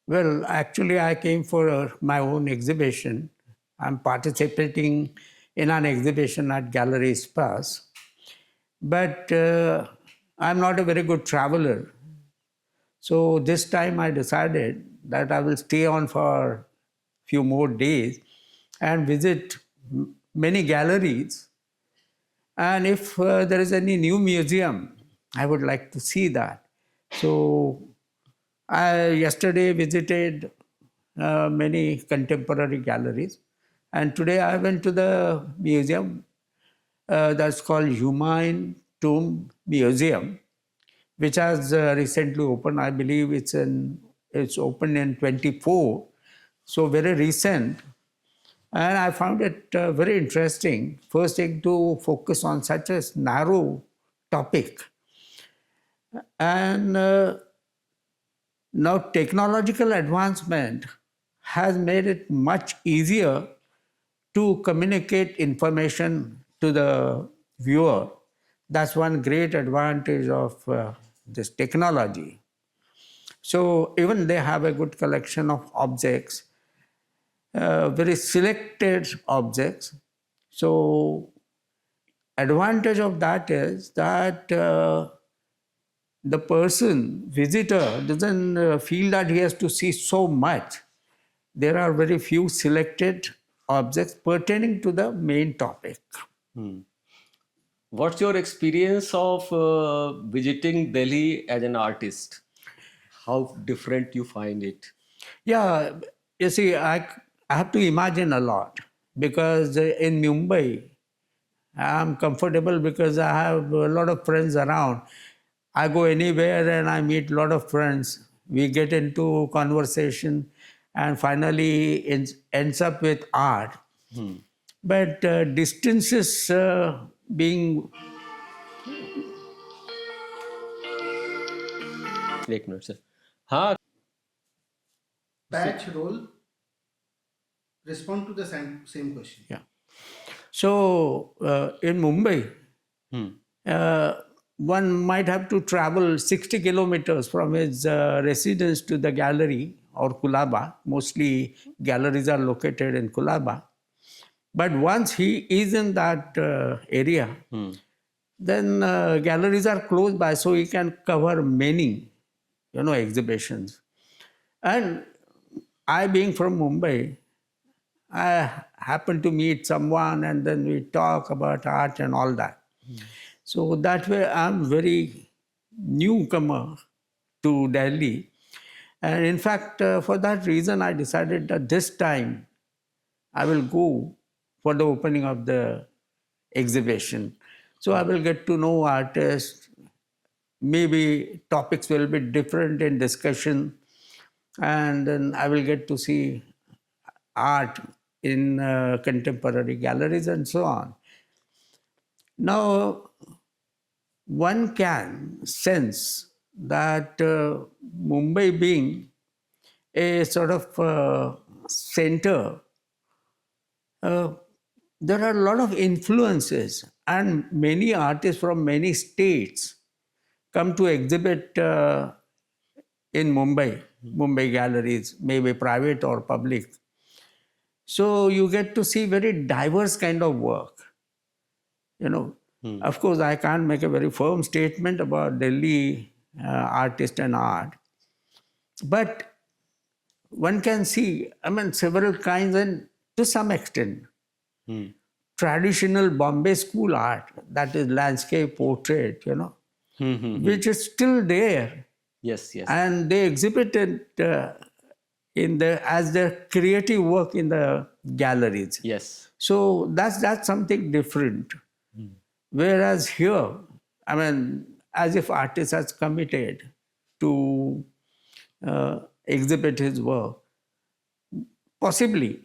Well, actually, I came for my own exhibition. I'm participating in an exhibition at Gallery Pass, but I'm not a very good traveler. So this time I decided that I will stay on for few more days and visit many galleries. And if there is any new museum, I would like to see that. So I yesterday visited many contemporary galleries, and today I went to the museum that's called Humayun Tomb Museum, which has recently opened. I believe it's opened in 24, so very recent. And I found it very interesting. First thing to focus on such a narrow topic, and now technological advancement has made it much easier to communicate information to the viewer. That's one great advantage of this technology. So even they have a good collection of objects, very selected objects. So advantage of that is that the person, visitor, doesn't feel that he has to see so much. There are very few selected objects pertaining to the main topic. What's your experience of visiting Delhi as an artist? How different you find it? Yeah, you see, I have to imagine a lot because in Mumbai, I'm comfortable because I have a lot of friends around. I go anywhere and I meet a lot of friends. We get into conversation and finally it ends up with art. But distances being. एक minute sir. हाँ. Patch role, respond to the same question. Yeah. So in Mumbai, one might have to travel 60 kilometers from his residence to the gallery or Kulaba. Mostly galleries are located in Kulaba. But once he is in that area, then galleries are close by, so he can cover many, exhibitions. And I, being from Mumbai, I happen to meet someone and then we talk about art and all that. So that way I'm very newcomer to Delhi. And in fact, for that reason, I decided that this time I will go for the opening of the exhibition. So I will get to know artists. Maybe topics will be different in discussion. And then I will get to see art in contemporary galleries and so on. Now, one can sense that Mumbai being a sort of center, there are a lot of influences and many artists from many states come to exhibit in Mumbai galleries, maybe private or public. So you get to see very diverse kind of work. Of course, I can't make a very firm statement about Delhi artist and art, but one can see, several kinds, and to some extent, traditional Bombay school art, that is landscape portrait, which is still there. Yes, yes. And they exhibit it as their creative work in the galleries. Yes. So that's something different. Whereas here, as if artist has committed to exhibit his work, possibly,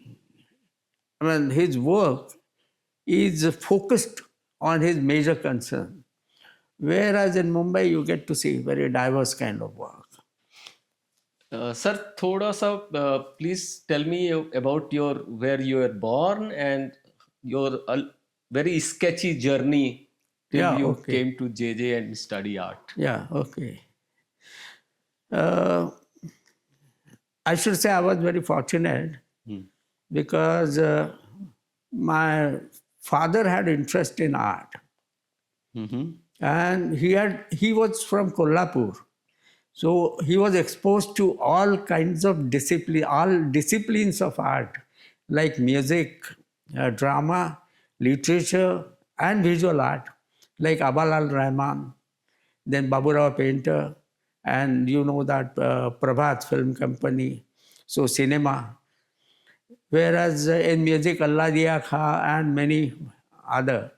his work is focused on his major concern. Whereas in Mumbai, you get to see very diverse kind of work. Sir, thoda sa, please tell me about where you were born and your very sketchy journey till you came to JJ and study art. Yeah, okay. I should say I was very fortunate because my father had interest in art. And he was from Kolhapur. So he was exposed to all kinds of all disciplines of art, like music, drama, literature, and visual art, like Abalal Rahman, then Baburao Painter, and you know that Prabhat Film Company, so cinema. Whereas in music, Allah Diya Kha and many other.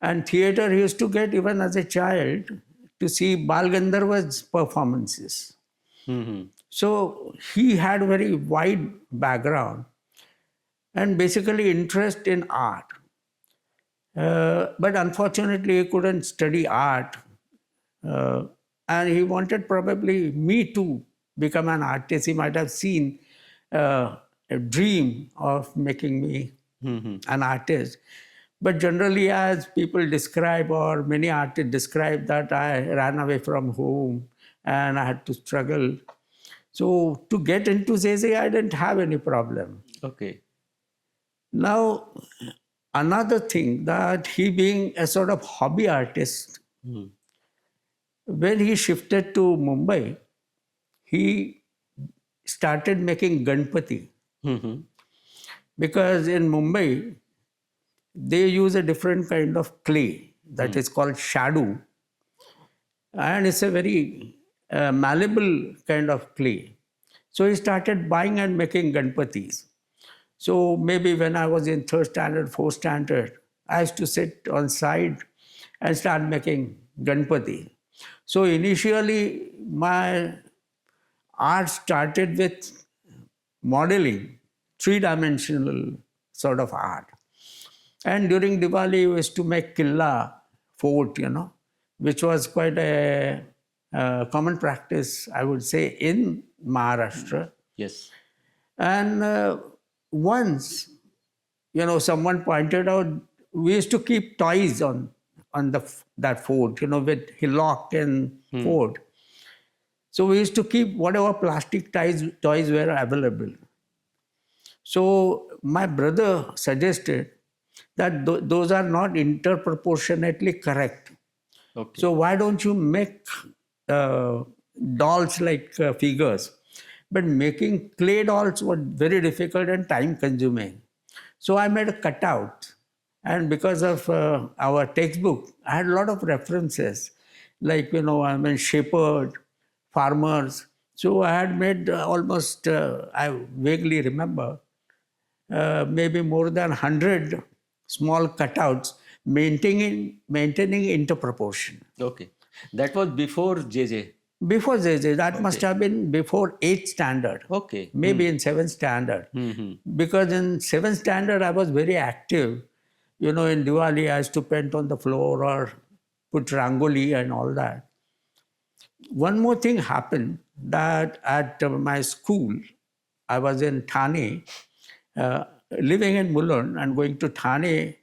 And theater, he used to get even as a child to see Bal Gandharva's performances. So he had a very wide background and basically interest in art. But unfortunately, he couldn't study art. And he wanted probably me to become an artist. He might have seen a dream of making me an artist. But generally, as people describe, or many artists describe, that I ran away from home and I had to struggle. So to get into ZZ, I didn't have any problem. Okay. Now, another thing, that he being a sort of hobby artist, when he shifted to Mumbai, he started making Ganpati. Because in Mumbai, they use a different kind of clay that is called shadu. And it's a very malleable kind of clay. So he started buying and making Ganpatis. So maybe when I was in 3rd standard, 4th standard, I used to sit on side and start making Ganpati. So initially, my art started with modeling, 3-dimensional sort of art. And during Diwali, we used to make Killa fort, which was quite a common practice, I would say, in Maharashtra. Yes. And once, someone pointed out, we used to keep toys on that fort, with hillock and fort. So we used to keep whatever plastic toys were available. So my brother suggested that those are not interproportionately correct. Okay. So why don't you make dolls like figures? But making clay dolls was very difficult and time consuming. So I made a cutout. And because of our textbook, I had a lot of references, like, shepherd, farmers. So I had made almost, I vaguely remember, maybe more than 100 small cutouts, maintaining into proportion. Okay. That was before JJ. Before JJ, that must have been before 8th standard. Okay. Maybe in 7th standard. Because in 7th standard, I was very active. In Diwali, I used to paint on the floor or put rangoli and all that. One more thing happened, that at my school, I was in Thane, living in Mulund and going to Thane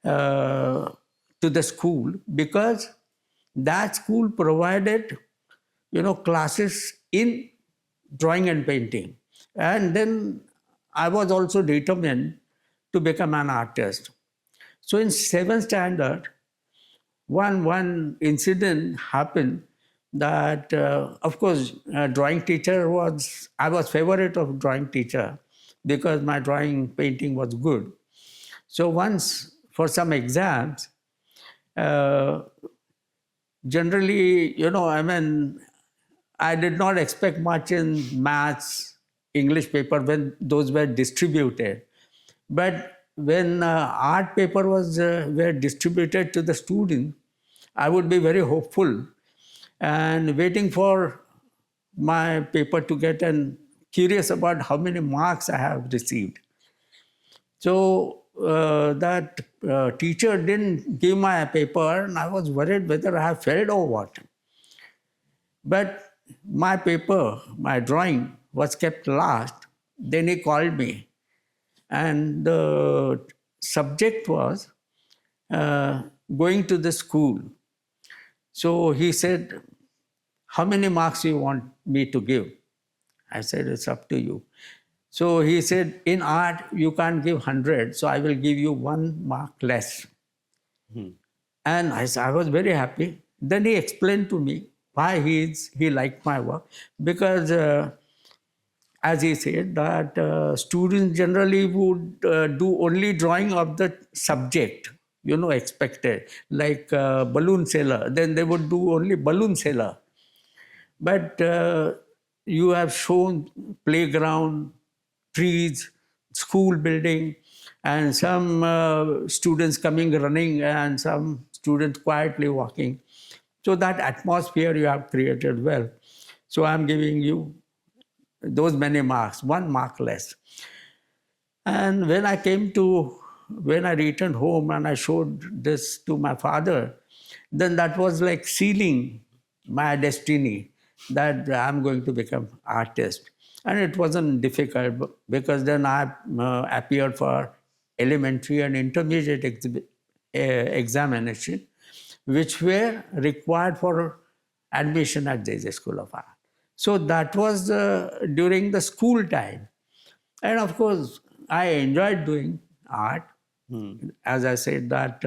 to the school, because that school provided, classes in drawing and painting. And then I was also determined to become an artist. So in 7th standard, one incident happened that, of course, drawing teacher I was favorite of drawing teacher because my drawing painting was good. So once, for some exams, generally, I did not expect much in maths, English paper when those were distributed. But when art paper were distributed to the student, I would be very hopeful and waiting for my paper to get, and curious about how many marks I have received. So that teacher didn't give my paper, and I was worried whether I have failed or what. But my paper, my drawing, was kept last. Then he called me, and the subject was going to the school. So he said, how many marks you want me to give? I said, it's up to you. So he said, in art, you can't give 100, so I will give you 1 mark less. And I was very happy. Then he explained to me why he liked my work. Because, as he said, that students generally would do only drawing of the subject, expected, like balloon sailor. Then they would do only balloon sailor. But you have shown playground, trees, school building, and some students coming running and some students quietly walking. So that atmosphere you have created well. So I'm giving you those many marks, 1 mark less. And when I returned home and I showed this to my father, then that was like sealing my destiny that I'm going to become artist. And it wasn't difficult because then I appeared for elementary and intermediate examination, which were required for admission at JJ School of Art. So that was during the school time. And of course, I enjoyed doing art. As I said, that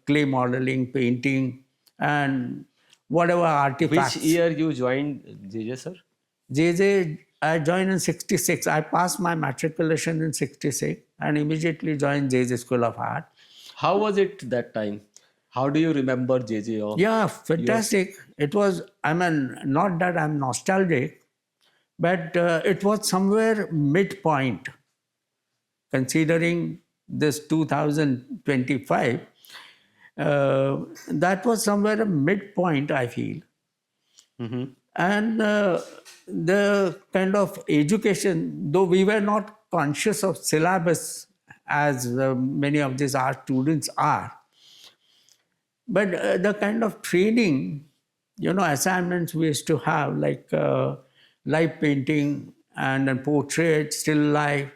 clay modeling, painting, and whatever artifacts. Which year you joined JJ, sir? JJ, I joined in 66. I passed my matriculation in 66 and immediately joined JJ School of Art. How was it that time? How do you remember JJ? Yeah, fantastic. It was, not that I'm nostalgic, but it was somewhere midpoint. Considering this 2025, that was somewhere a midpoint, I feel. And the kind of education, though we were not conscious of syllabus as many of these art students are, but the kind of training, assignments we used to have, like live painting and portrait, still life.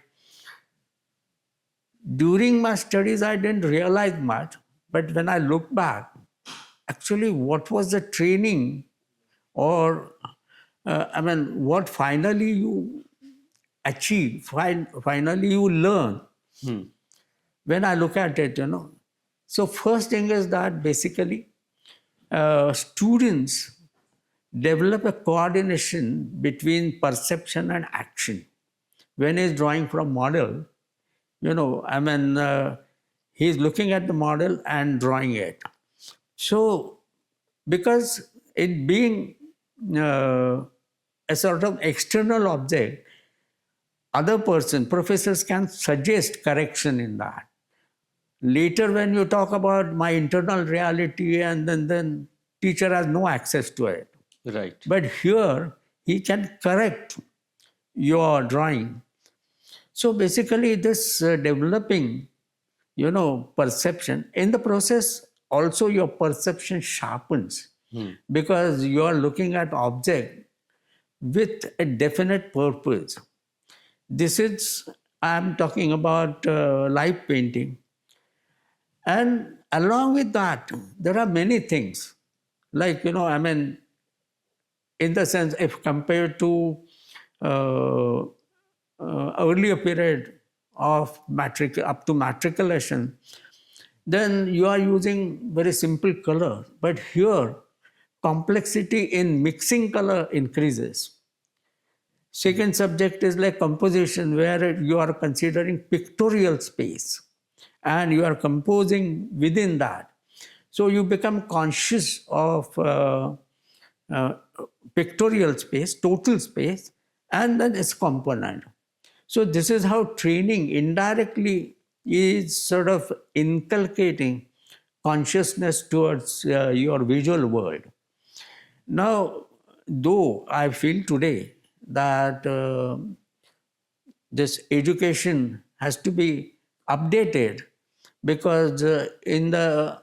During my studies, I didn't realize much, but when I look back, actually what was the training or, what finally you achieve, finally you learn. When I look at it, So first thing is that basically students develop a coordination between perception and action. When he's drawing from model, he's looking at the model and drawing it. So, because it being a sort of external object, professors can suggest correction in that. Later, when you talk about my internal reality, and then teacher has no access to it. Right. But here, he can correct your drawing. So basically, this developing, perception, in the process, also your perception sharpens because you are looking at object with a definite purpose. This is, I'm talking about live painting. And along with that, there are many things. Like, in the sense, if compared to earlier period of up to matriculation, then you are using very simple color. But here, complexity in mixing color increases. Second subject is like composition, where you are considering pictorial space and you are composing within that. So you become conscious of pictorial space, total space, and then its component. So this is how training indirectly is sort of inculcating consciousness towards your visual world. Now, though I feel today that this education has to be updated because in the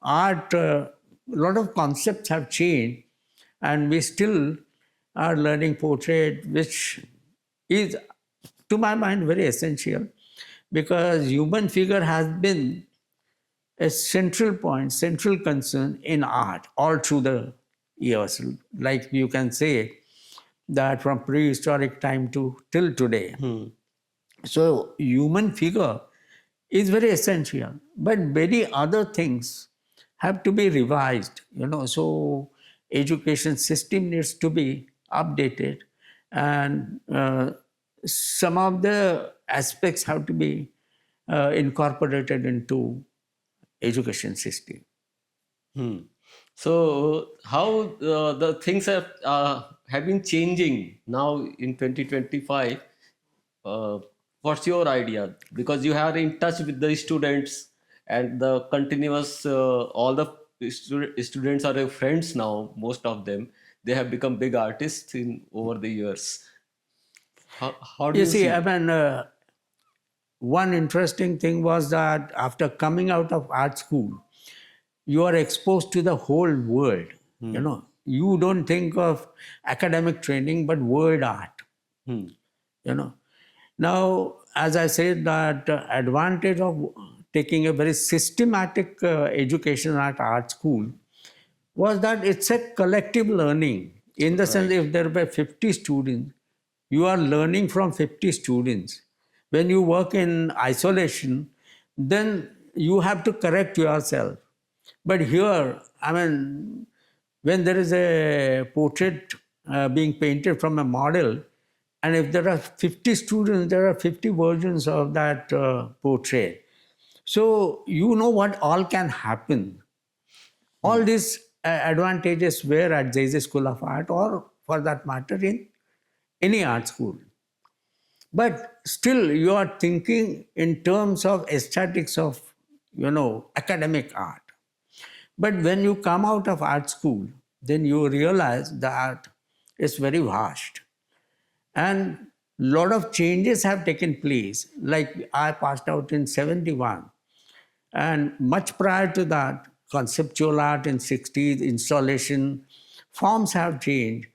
art, a lot of concepts have changed and we still are learning portrait, which is, to my mind, very essential because human figure has been a central point, central concern in art all through the years. Like you can say that from prehistoric time to till today. So human figure is very essential, but many other things have to be revised. So education system needs to be updated, and some of the aspects have to be incorporated into education system. So how the things have been changing now in 2025? What's your idea? Because you are in touch with the students and the continuous, all the students are your friends now. Most of them, they have become big artists in over the years. How do You you see, see? I mean, one interesting thing was that after coming out of art school, you are exposed to the whole world. You don't think of academic training, but world art. Hmm. Now, as I said, that advantage of taking a very systematic education at art school was that it's a collective learning. In the sense, if there were 50 students, you are learning from 50 students. When you work in isolation, then you have to correct yourself. But here, I mean, when there is a portrait being painted from a model, and if there are 50 students, there are 50 versions of that portrait. So you know what all can happen. All these advantages were at JJ School of Art, or for that matter, in any art school. But still, you are thinking in terms of aesthetics of, academic art. But when you come out of art school, then you realize that it's very vast. And lot of changes have taken place. Like I passed out in 71. And much prior to that, conceptual art in 60s, installation, forms have changed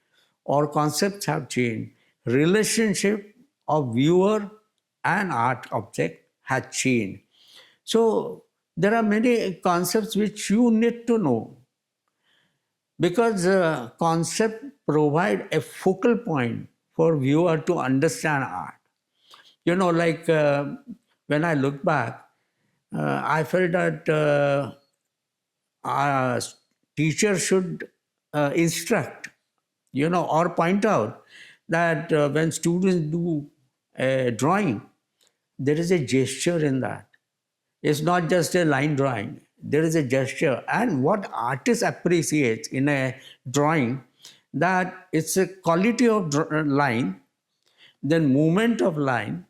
or concepts have changed. Relationship of viewer and art object has changed. So there are many concepts which you need to know, because concept provide a focal point for viewer to understand art. Like when I look back, I felt that a teacher should instruct, or point out that when students do a drawing, there is a gesture in that. It's not just a line drawing. There is a gesture. And what artist appreciates in a drawing, that it's a quality of line, then movement of line,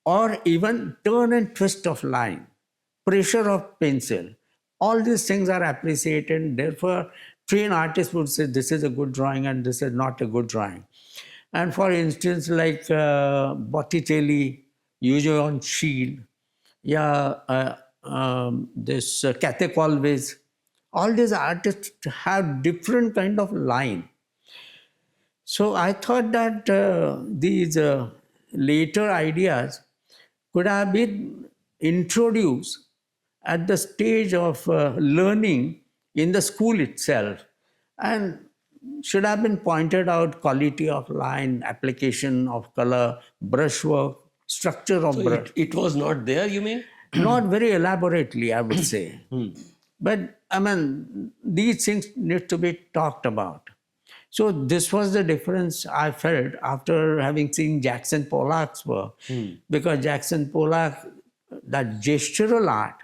or even turn and twist of line, pressure of pencil. All these things are appreciated. Therefore, trained artists would say this is a good drawing and this is not a good drawing. And for instance, like Botticelli, usually on shield, this Cathay Colways, all these artists have different kind of line. So I thought that these later ideas could have been introduced at the stage of learning in the school itself, and should have been pointed out: quality of line, application of color, brushwork, structure of So brush. it was not there, you mean? Not very elaborately, I would say. But I mean, these things need to be talked about. So this was the difference I felt after having seen Jackson Pollock's work. Because Jackson Pollock, that gestural art,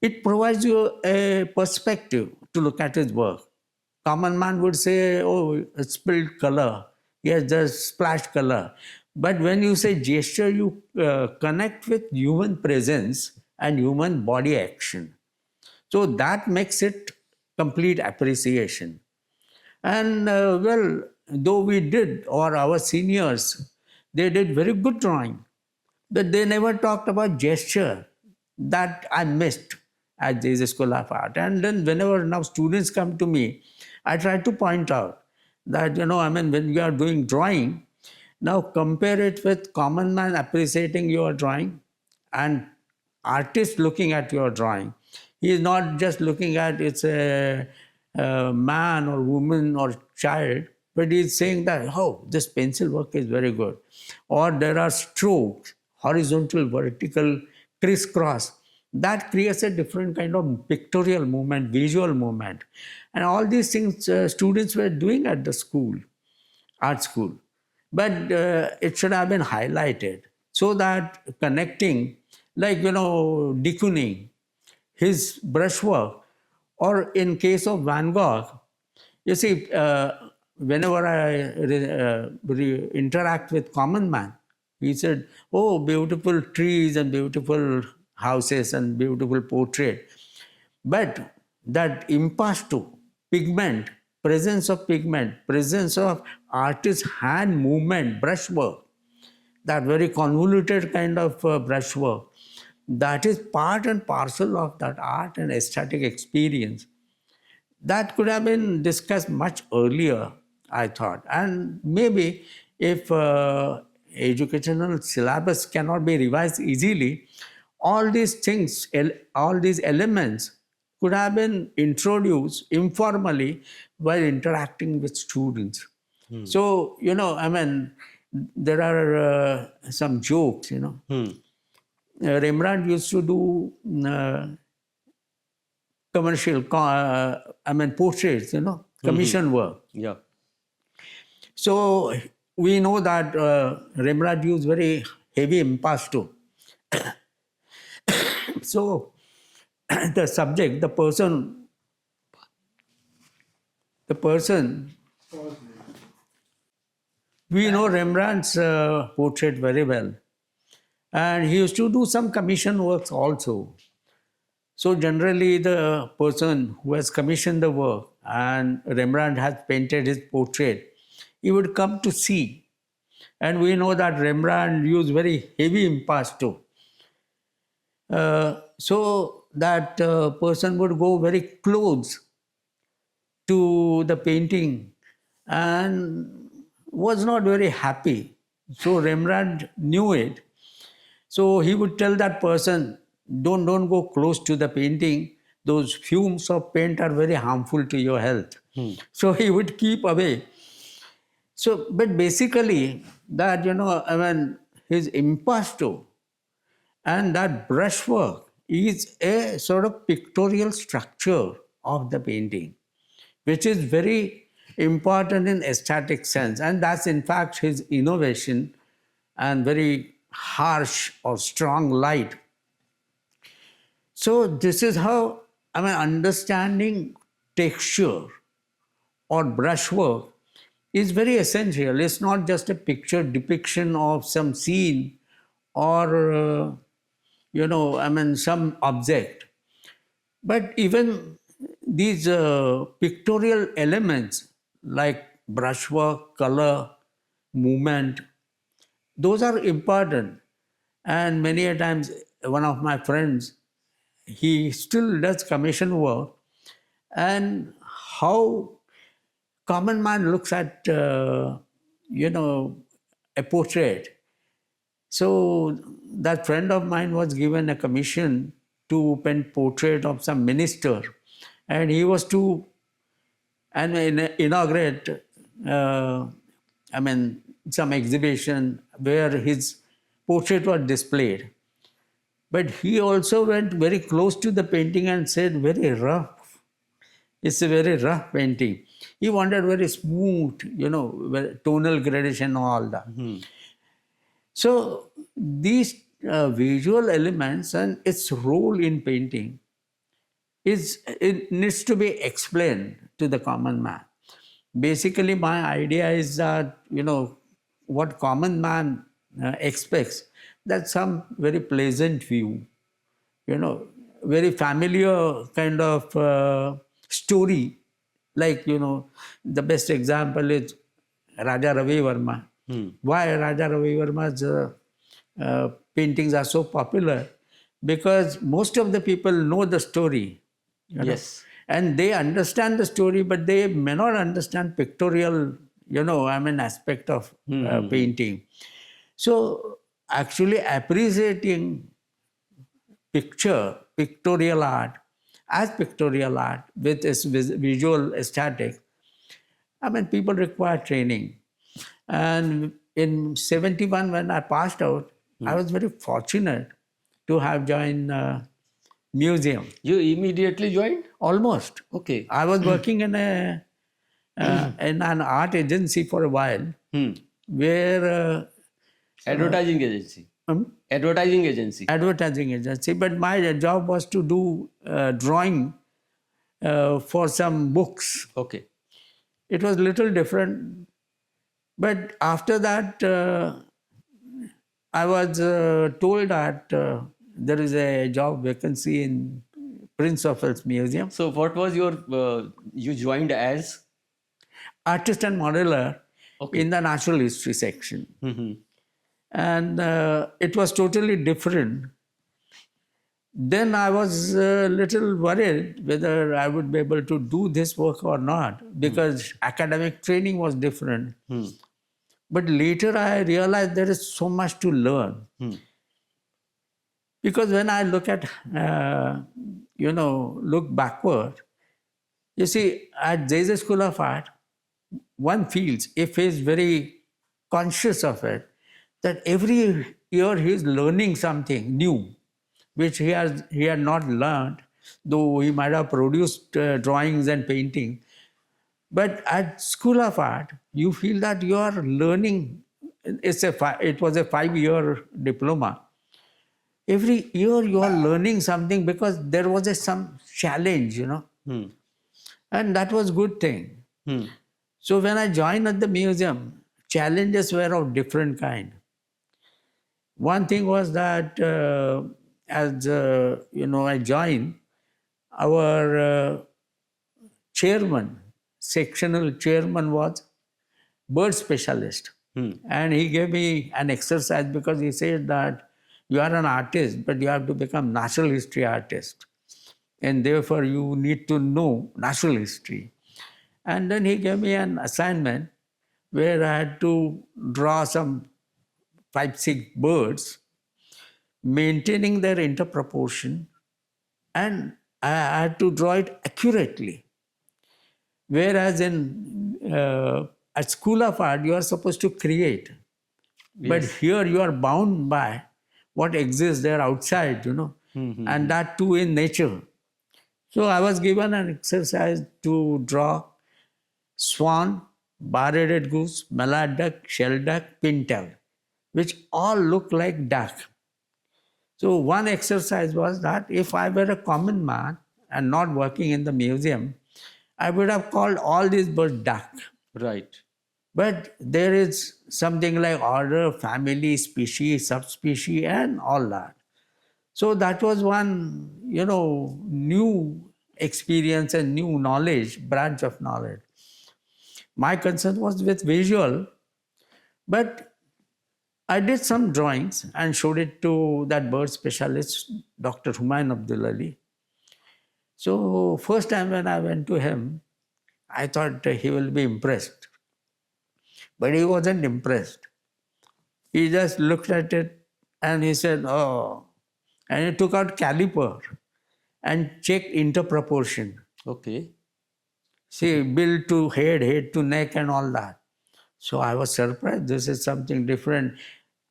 it provides you a perspective to look at his work. Common man would say, oh, it's spilled color. Yes, there's splashed color. But when you say gesture, you connect with human presence and human body action. So that makes it complete appreciation. And well, though we did, or our seniors, they did very good drawing, but they never talked about gesture. That I missed at the School of Art. And then whenever now students come to me, I try to point out that, when you are doing drawing, now compare it with common man appreciating your drawing and artist looking at your drawing. He is not just looking at it's a man or woman or child, but he's saying that, oh, this pencil work is very good. Or there are strokes, horizontal, vertical, crisscross. That creates a different kind of pictorial movement, visual movement. And all these things students were doing at the school, art school. But it should have been highlighted so that connecting, like, de Kooning, his brushwork, or in case of Van Gogh, you see, whenever I interact with common man, he said, oh, beautiful trees and beautiful houses and beautiful portrait. But that impasto, pigment, presence of pigment, presence of artist's hand movement, brushwork, that very convoluted kind of brushwork, that is part and parcel of that art and aesthetic experience. That could have been discussed much earlier, I thought. And maybe if educational syllabus cannot be revised easily, all these things, all these elements could have been introduced informally while interacting with students. So, there are some jokes, Rembrandt used to do portraits, commission work. Yeah. So we know that Rembrandt used very heavy impasto. So the subject, the person, we know Rembrandt's portrait very well. And he used to do some commission works also. So generally the person who has commissioned the work and Rembrandt has painted his portrait, he would come to see. And we know that Rembrandt used very heavy impasto. So that person would go very close to the painting and was not very happy. So Rembrandt knew it. So he would tell that person, don't go close to the painting. Those fumes of paint are very harmful to your health. So he would keep away. So, but basically that, his impasto and that brushwork is a sort of pictorial structure of the painting, which is very important in aesthetic sense. And that's in fact his innovation and very harsh or strong light. So this is how, understanding texture or brushwork is very essential. It's not just a picture depiction of some scene or, some object. But even these pictorial elements like brushwork, color, movement, those are important. And many a times, one of my friends, he still does commission work, and how common man looks at, a portrait. So that friend of mine was given a commission to paint portrait of some minister, and he was to inaugurate, some exhibition where his portrait was displayed. But he also went very close to the painting and said, very rough. It's a very rough painting. He wanted very smooth, tonal gradation and all that. So these visual elements and its role in painting it needs to be explained to the common man. Basically, my idea is that, what common man expects, that some very pleasant view, very familiar kind of story. Like, the best example is Raja Ravi Verma. Why Raja Ravi Verma's paintings are so popular? Because most of the people know the story. Yes. And they understand the story, but they may not understand pictorial, aspect of painting. So actually appreciating pictorial art as pictorial art with its visual aesthetic I mean, people require training. And in 71, when I passed out, I was very fortunate to have joined museum. You immediately joined? Almost. Okay. I was working in in an art agency for a while, where Advertising agency. um, Advertising agency. advertising agency, but my job was to do drawing for some books. Okay. It was little different, but after that, I was told that there is a job vacancy in Prince of Wales Museum, So what was your, you joined as? artist and modeler Okay. in the natural history section. Mhm. And it was totally different. Then I was a little worried whether I would be able to do this work or not, because academic training was different. But later I realized there is so much to learn. Because when I look at, look backward, you see, at JJ School of Art, one feels, if he is very conscious of it, that every year he is learning something new, which he had not learned, though he might have produced drawings and painting. But at School of Art, you feel that you are learning. It was a 5-year diploma. Every year you are learning something because there was some challenge, and that was good thing. So when I joined at the museum, challenges were of different kind. One thing was that as I joined, our chairman, sectional chairman, was bird specialist. And he gave me an exercise because he said that you are an artist, but you have to become natural history artist. And therefore you need to know natural history. And then he gave me an assignment where I had to draw some 5-6 birds, maintaining their interproportion, and I had to draw it accurately. Whereas at School of Art, you are supposed to create. But here you are bound by what exists there outside, and that too in nature. So I was given an exercise to draw swan, bar-headed goose, mallard duck, shell duck, pintail, which all look like duck. So one exercise was that if I were a common man and not working in the museum, I would have called all these birds duck. Right. But there is something like order, family, species, subspecies, and all that. So that was one, new experience and new knowledge, branch of knowledge. My concern was with visual, but I did some drawings and showed it to that bird specialist, Dr. Humayun Abdul Ali. So first time when I went to him, I thought he will be impressed. But he wasn't impressed. He just looked at it and he said, oh. And he took out caliper and checked interproportion. Okay. See, build to head to neck and all that. So I was surprised. This is something different.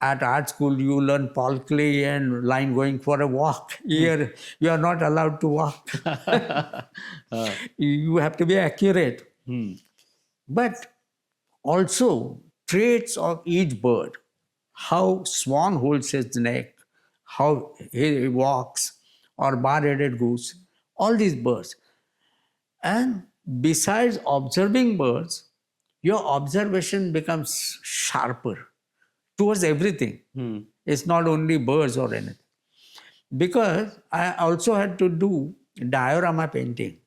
At art school, you learn Paul Klee and line going for a walk. Here, you are not allowed to walk. You have to be accurate. But also, traits of each bird. How swan holds its neck, how he walks, or bar-headed goose, all these birds. And besides observing birds, your observation becomes sharper towards everything. It's not only birds or anything. Because I also had to do diorama painting.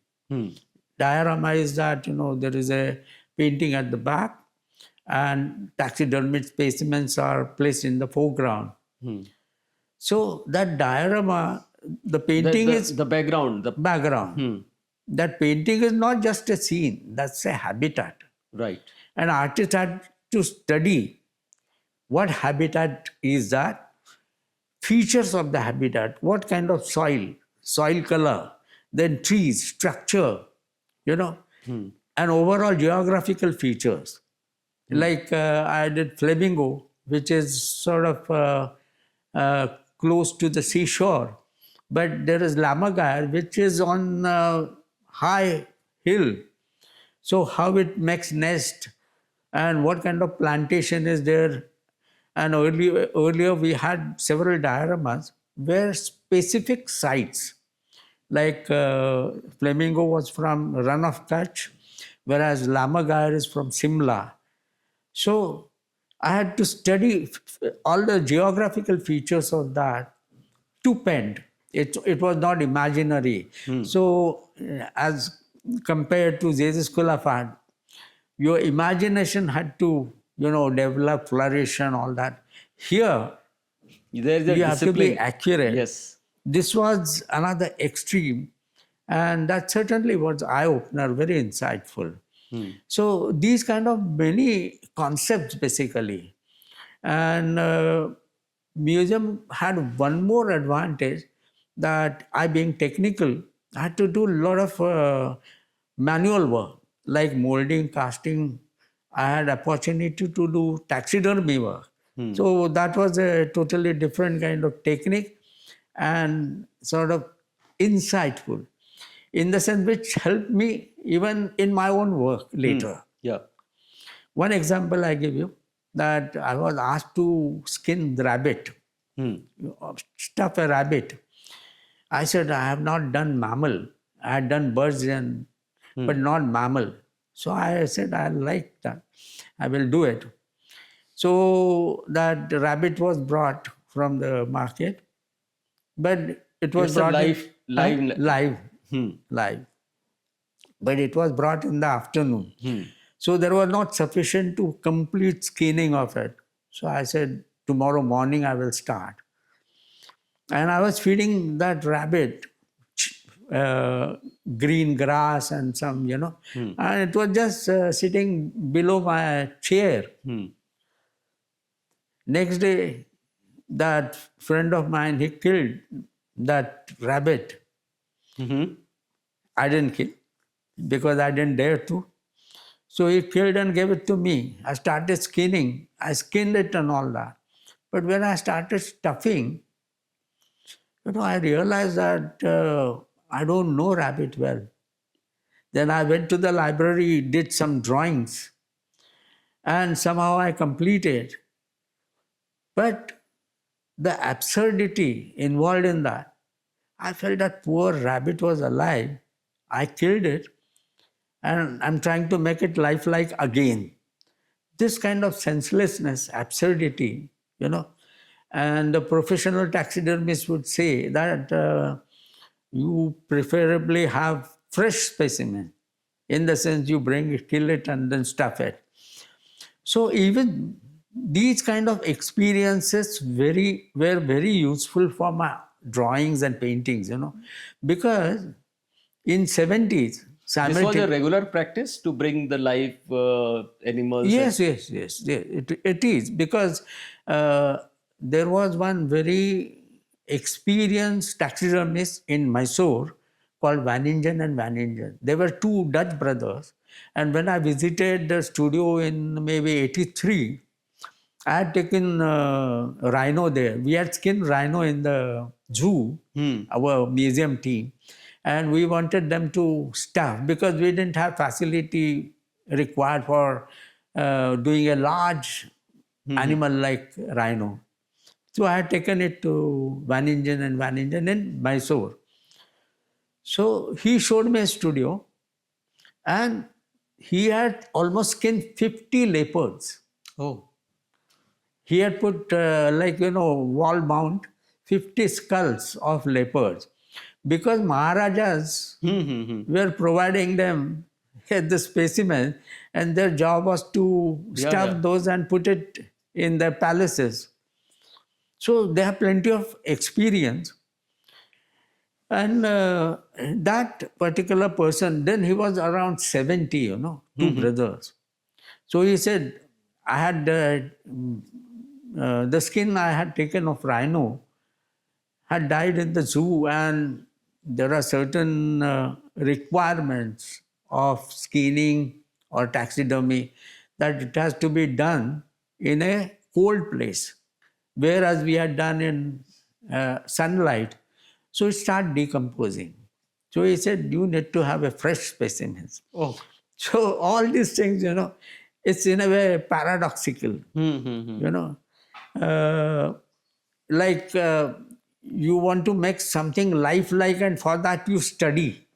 Diorama is that, there is a painting at the back and taxidermied specimens are placed in the foreground. So that diorama, the painting is the background. The background. That painting is not just a scene, that's a habitat. Right. An artist had to study what habitat is that, features of the habitat, what kind of soil color, then trees, structure, and overall geographical features. Like I did Flamingo, which is sort of close to the seashore, but there is Lammergeier, which is on high hill. So how it makes nest and what kind of plantation is there. And earlier we had several dioramas where specific sites, like Flamingo was from Run of Kutch, whereas Lammergeier is from Simla. So I had to study all the geographical features of that to paint. It was not imaginary. So as compared to Jesus Kulafat, your imagination had to, develop, flourish and all that. Here, There is a you have to be discipline. accurate. Yes. This was another extreme, and that certainly was eye-opener, very insightful. So these kind of many concepts basically. And museum had one more advantage, that I being technical, I had to do a lot of manual work like molding, casting. I had opportunity to do taxidermy work. So that was a totally different kind of technique and sort of insightful, in the sense which helped me even in my own work later. Yeah. One example I give you, that I was asked to skin the rabbit, stuff a rabbit. I said, I have not done mammal. I had done birds but not mammal. So I said, I like that. I will do it. So that rabbit was brought from the market, but it was It's a brought live. live. But it was brought in the afternoon. So there was not sufficient to complete skinning of it. So I said, tomorrow morning I will start. And I was feeding that rabbit green grass and some, and it was just sitting below my chair. Next day, that friend of mine, he killed that rabbit. I didn't kill because I didn't dare to. So he killed and gave it to me. I started skinning. I skinned it and all that. But when I started stuffing, I realized that I don't know rabbit well. Then I went to the library, did some drawings, and somehow I completed. But the absurdity involved in that, I felt that poor rabbit was alive. I killed it, and I'm trying to make it lifelike again. This kind of senselessness, absurdity, and the professional taxidermist would say that you preferably have fresh specimen, in the sense you bring it, kill it, and then stuff it. So even these kind of experiences were very useful for my drawings and paintings, because in 70s, This was a regular practice to bring the live animals. Yes. It is, because there was one very experienced taxidermist in Mysore called Vaningen and Vaningen. They were two Dutch brothers. And when I visited the studio in maybe 83, I had taken rhino there. We had skinned rhino in the zoo, our museum team. And we wanted them to stuff because we didn't have facility required for doing a large animal like rhino. So I had taken it to Vaningen and Vaningen in Mysore. So he showed me a studio, and he had almost skinned 50 leopards. Oh. He had put wall mount 50 skulls of leopards, because Maharajas were providing them the specimen, and their job was to stuff those and put it in their palaces. So they have plenty of experience. And that particular person, then he was around 70, two brothers. So he said, I had the skin I had taken of rhino had died in the zoo, and there are certain requirements of skinning or taxidermy, that it has to be done in a cold place, whereas we had done in sunlight, so it started decomposing. So he said, you need to have a fresh specimens. Oh. So all these things, it's in a way paradoxical, Hmm. you know. Uh, like you want to make something lifelike, and for that you study,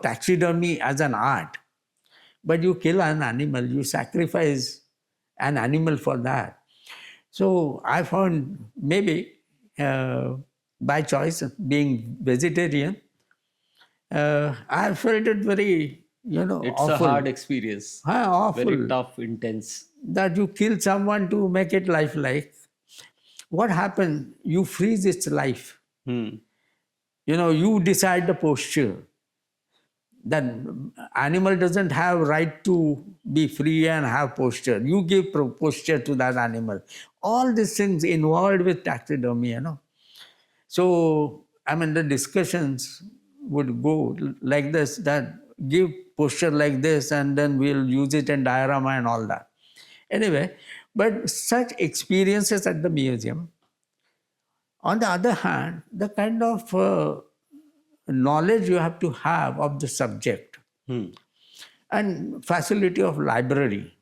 taxidermy as an art. But you kill an animal, you sacrifice an animal for that. So I found maybe by choice, being vegetarian, I felt it very, It's awful. a hard experience. Awful. Very tough, intense. That you kill someone to make it lifelike. What happened? You freeze its life. Hmm. You decide the posture. That animal doesn't have right to be free and have posture. You give posture to that animal. All these things involved with taxidermy, So, the discussions would go like this, that give posture like this and then we'll use it in diorama and all that. Anyway, but such experiences at the museum. On the other hand, the kind of knowledge you have to have of the subject Hmm. and facility of library.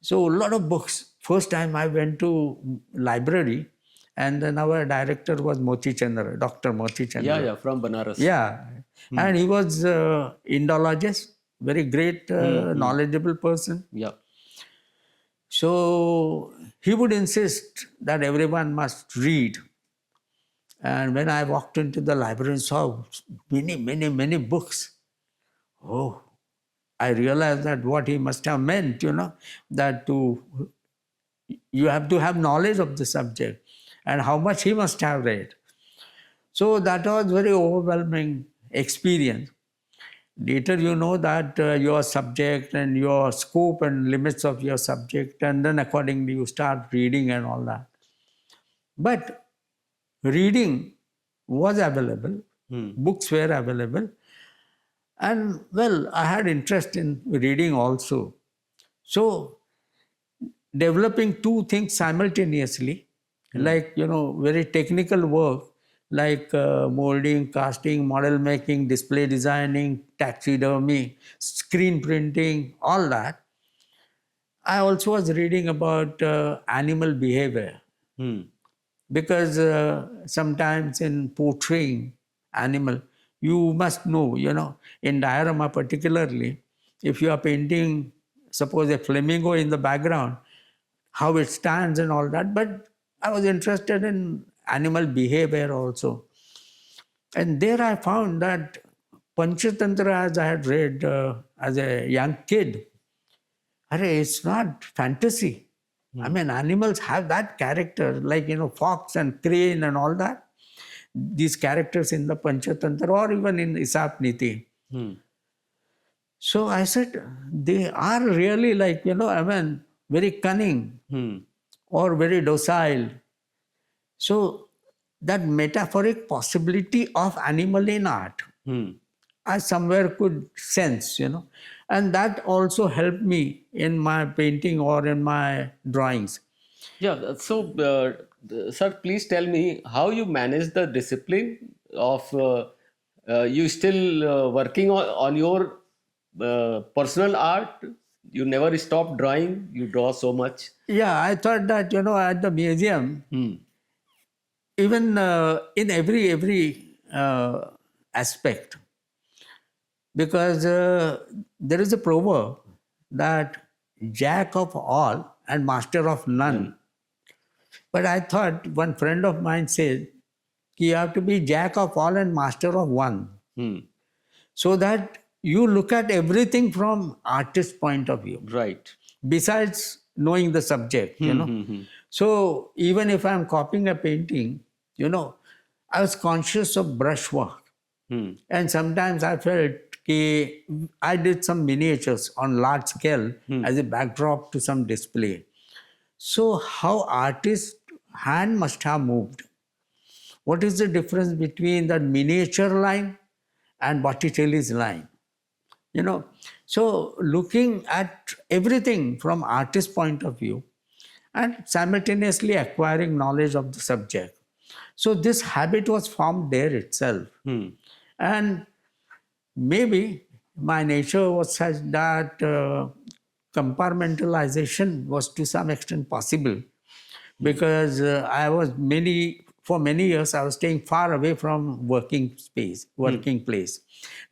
So a lot of books. First time I went to library, and then our director was Moti Chandra, Dr. Moti Chandra. Yeah, from Banaras. Yeah. And he was Indologist, very great, knowledgeable person. Yeah. So he would insist that everyone must read. And when I walked into the library and saw many books, oh, I realized that what he must have meant, that you have to have knowledge of the subject and how much he must have read. So that was very overwhelming experience. Later you know that your subject and your scope and limits of your subject, and then accordingly you start reading and all that. But reading was available, books were available, and well, I had interest in reading also. So developing two things simultaneously, like, very technical work, like molding, casting, model making, display designing, taxidermy, screen printing, all that. I also was reading about animal behavior. Hmm. Because sometimes in portraying animal, you must know, in diorama particularly, if you are painting, suppose a flamingo in the background, how it stands and all that. But I was interested in animal behavior also. And there I found that Panchatantra, as I had read as a young kid, it's not fantasy. Animals have that character, like, fox and crane and all that. These characters in the Panchatantra or even in Isap Niti. Hmm. So I said, they are really like, very cunning or very docile. So that metaphoric possibility of animal in art, I somewhere could sense, and that also helped me in my painting or in my drawings. Yeah. So, sir, please tell me how you manage the discipline of you still working on your personal art. You never stop drawing. You draw so much. Yeah, I thought that, at the museum, even in every aspect, because there is a proverb that jack of all and master of none. But I thought, one friend of mine said, you have to be jack of all and master of one. So that you look at everything from artist's point of view. Right. Besides knowing the subject, So even if I'm copying a painting, I was conscious of brushwork. And sometimes I felt I did some miniatures on large scale as a backdrop to some display. So how artist's hand must have moved. What is the difference between that miniature line and Botticelli's line? you know. So looking at everything from artist point of view and simultaneously acquiring knowledge of the subject. So this habit was formed there itself. And maybe my nature was such that compartmentalization was to some extent possible, because for many years I was staying far away from working place.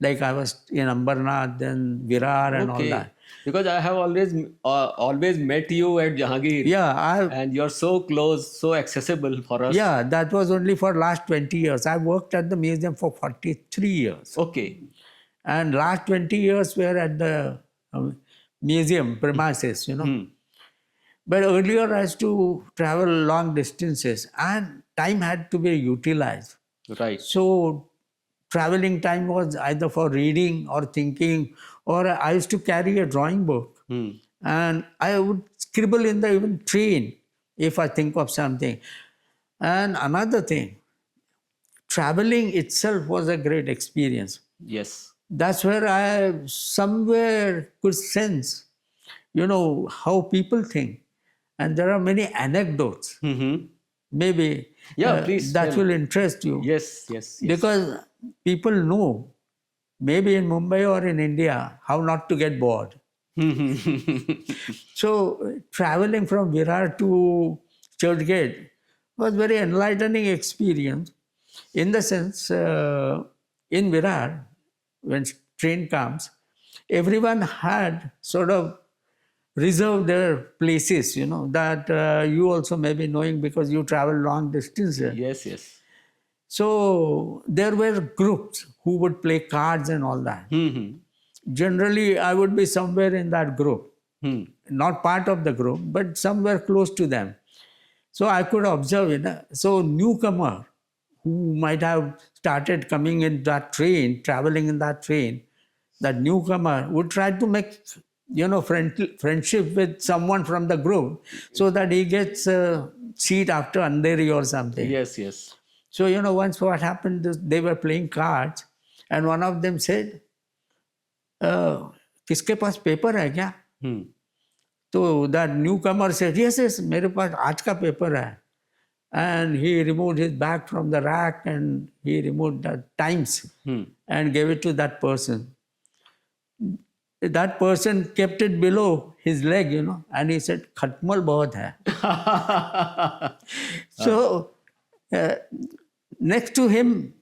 Like I was in Ambarnath, then Virar and all Okay. that. Because I have always met you at Jahangir. Yeah, And you're so close, so accessible for us. yeah, that was only for last 20 years. I worked at the museum for 43 years. Okay. And last 20 years were at the museum premises, you know. But earlier I used to travel long distances and time had to be utilized. Right. So traveling time was either for reading or thinking, or I used to carry a drawing book and I would scribble in the even train if I think of something. And another thing, traveling itself was a great experience. Yes. That's where I somewhere could sense, you know, how people think. And there are many anecdotes. Maybe Yeah, please that tell. will interest you. Yes. Because people know, maybe in Mumbai or in India, how not to get bored. So traveling from Virar to Churchgate was very enlightening experience, in the sense, in Virar, when train comes, everyone had sort of reserved their places, you know, that you also may be knowing because you travel long distances. Yes. So there were groups who would play cards and all that. Generally, I would be somewhere in that group, not part of the group, but somewhere close to them. So I could observe it. So newcomer who might have started coming in that train, traveling in that train, that newcomer would try to make, you know, friendship with someone from the group so that he gets a seat after Andheri or something. Yes. So, you know, once what happened is they were playing cards and one of them said, किसके पास paper है क्या? So that newcomer said, yes, मेरे पास आज का paper है. And he removed his bag from the rack and he removed the Times and gave it to that person. That person kept it below his leg, you know, and he said, खटमल बहुत है. So next to him,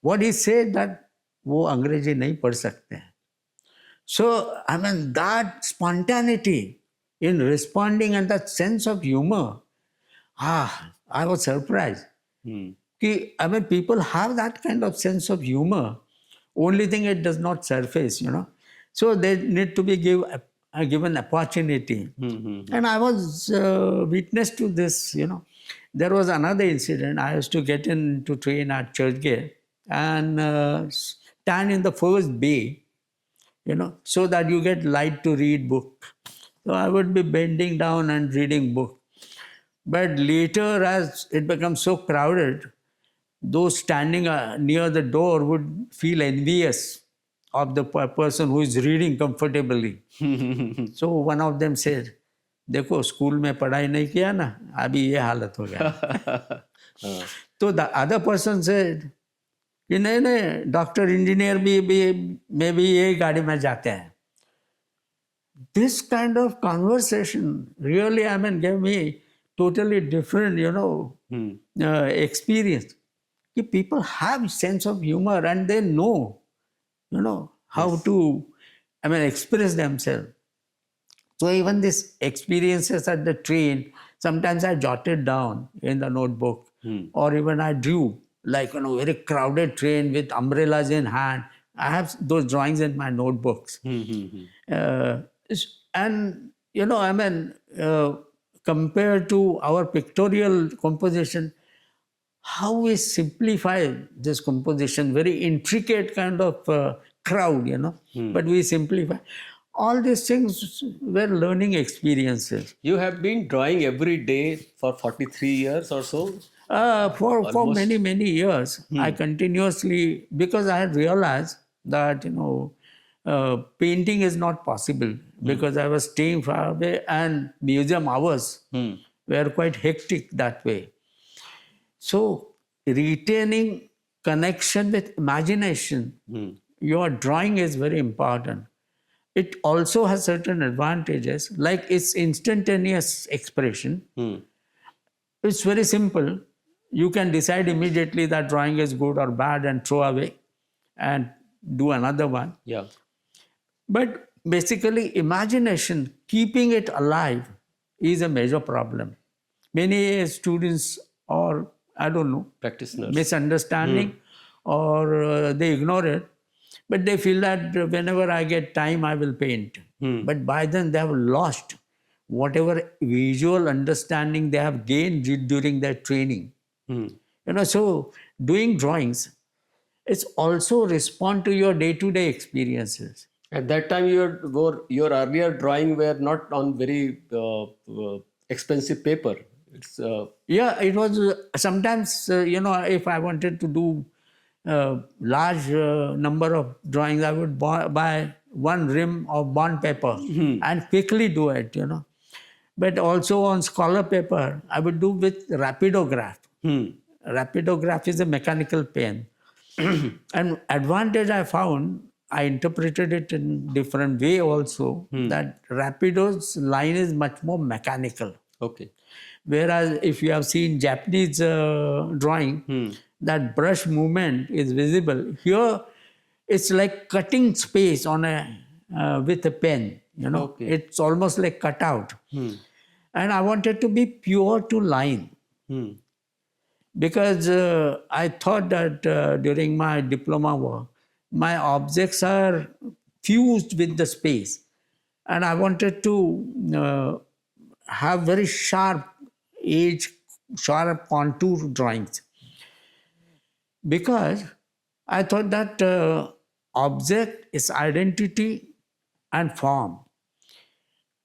what he said that वो अंग्रेजी नहीं पढ़ सकते हैं. So, I mean, that spontaneity in responding and that sense of humor, I was surprised. I mean, people have that kind of sense of humor. Only thing, it does not surface, you know. So they need to be given opportunity. And I was witness to this, you know. There was another incident. I used to get into train at Churchgate and stand in the first bay, you know, so that you get light to read book. So I would be bending down and reading book. But later, as it becomes so crowded, those standing near the door would feel envious of the person who is reading comfortably. So one of them said, देखो school में पढ़ाई नहीं किया ना, अभी ये हालत हो गया. तो the other person said कि नहीं डॉक्टर इंजीनियर भी यही गाड़ी में जाते हैं. This kind of conversation really, I mean, gave me totally different, you know, experience. कि people have sense of humor and they know, you know, how to, I mean, express themselves. So even these experiences at the train, sometimes I jotted down in the notebook, or even I drew, like, you know, very crowded train with umbrellas in hand. I have those drawings in my notebooks. And, you know, I mean, compared to our pictorial composition, how we simplify this composition, very intricate kind of crowd, you know, but we simplify. All these things were learning experiences. You have been drawing every day for 43 years or so? For many years, I continuously, because I had realized that, you know, painting is not possible because I was staying far away and museum hours were quite hectic that way. So retaining connection with imagination, your drawing is very important. It also has certain advantages, like its instantaneous expression. It's very simple. You can decide immediately that drawing is good or bad and throw away and do another one. Yeah. But basically, imagination, keeping it alive, is a major problem. Many students, or I don't know, Practitioners. misunderstanding, or they ignore it. But they feel that whenever I get time, I will paint. But by then, they have lost whatever visual understanding they have gained during their training. So doing drawings, it's also respond to your day-to-day experiences. At that time, your earlier drawing were not on very expensive paper. It's Yeah, it was sometimes, if I wanted to do large number of drawings, I would buy one rim of bond paper and quickly do it, But also on scholar paper, I would do with rapidograph. Rapidograph is a mechanical pen. And advantage I found, I interpreted it in different way also, that Rapido's line is much more mechanical. okay. Whereas if you have seen Japanese drawing, that brush movement is visible. Here, it's like cutting space on with a pen. Okay. It's almost like cut out. And I wanted to be pure to line. Because I thought that during my diploma work, my objects are fused with the space. And I wanted to have very sharp edge, sharp contour drawings. Because I thought that object is identity and form,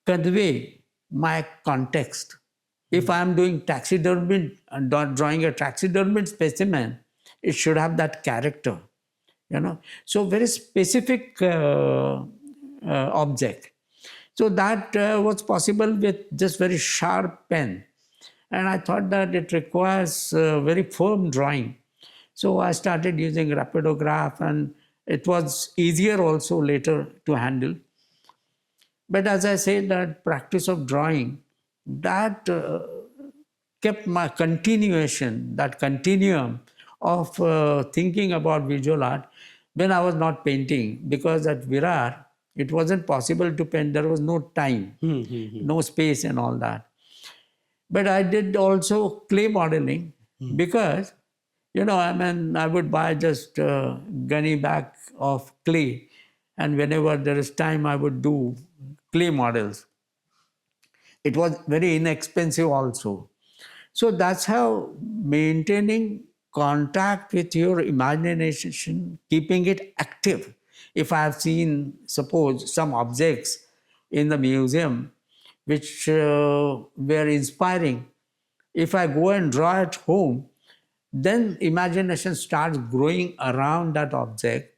convey my context. If I am doing taxidermy, drawing a taxidermy specimen, it should have that character, So very specific object. So that was possible with just very sharp pen. And I thought that it requires very firm drawing. So I started using rapidograph, and it was easier also later to handle. But as I said, that practice of drawing, that kept my continuation, that continuum of thinking about visual art when I was not painting. Because at Virar, it wasn't possible to paint. There was no time, no space and all that. But I did also clay modeling because, I would buy just a gunny bag of clay, and whenever there is time, I would do clay models. It was very inexpensive also. So that's how maintaining contact with your imagination, keeping it active. If I have seen, suppose, some objects in the museum which were inspiring, if I go and draw at home, then imagination starts growing around that object,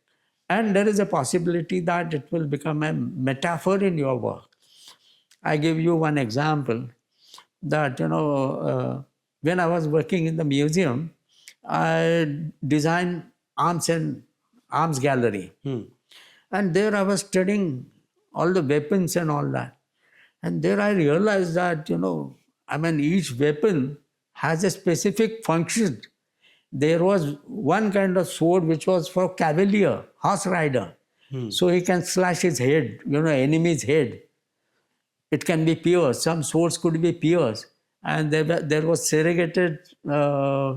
and there is a possibility that it will become a metaphor in your work. I give you one example that, when I was working in the museum, I designed arms gallery. And there I was studying all the weapons and all that. And there I realized that, each weapon has a specific function. There was one kind of sword which was for cavalier, horse rider. So he can slash his head, enemy's head. It can be pierced. Some swords could be pierced. And there was serrated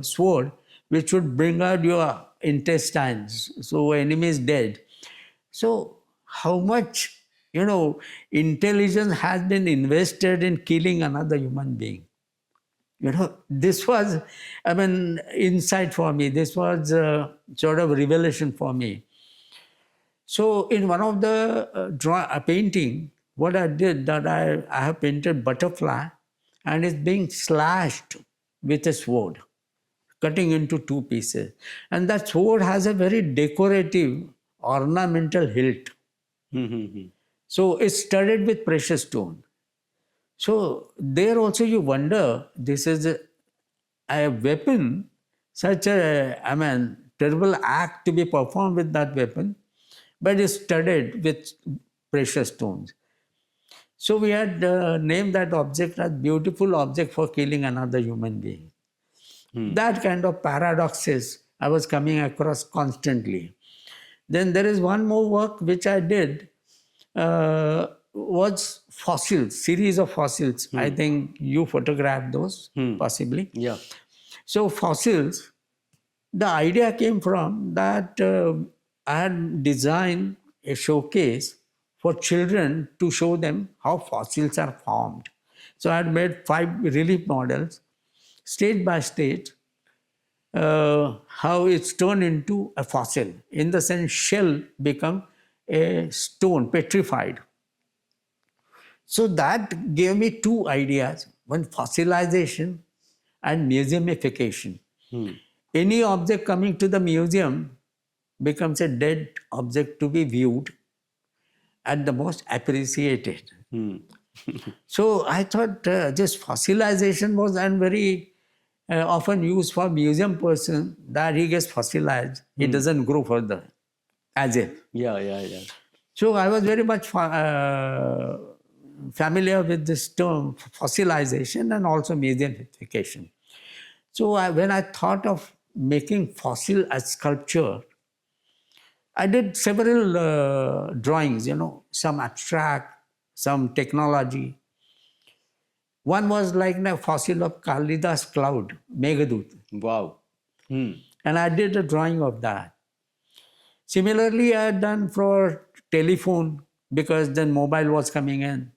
sword which would bring out your intestines. So enemy is dead. So how much, intelligence has been invested in killing another human being? This was, insight for me. This was sort of revelation for me. So in one of the painting, what I did, that I have painted butterfly, and it's being slashed with a sword, cutting into two pieces. And that sword has a very decorative, ornamental hilt. Hmm. So it's studded with precious stone. So there also you wonder, this is a weapon, such a, I mean, terrible act to be performed with that weapon, but it's studded with precious stones. So we had named that object as beautiful object for killing another human being. That kind of paradoxes I was coming across constantly. Then there is one more work which I did, was fossils, series of fossils. I think you photographed those, possibly. Yeah. So fossils, the idea came from that I had designed a showcase for children to show them how fossils are formed. So I had made 5 relief models, stage by stage, how it's turned into a fossil. In the sense, shell become a stone, petrified. So that gave me 2 ideas: one, fossilization, and museumification. Any object coming to the museum becomes a dead object to be viewed, at the most appreciated. So I thought this fossilization was very often used for museum person, that he gets fossilized, he doesn't grow further, as if. Yeah. So I was very much familiar with this term fossilization and also museumification. So when I thought of making fossil as sculpture, I did several drawings, some abstract, some technology. One was like the fossil of Kalidas cloud, Meghdut, Wow. and I did a drawing of that. Similarly, I had done for telephone, because then mobile was coming in.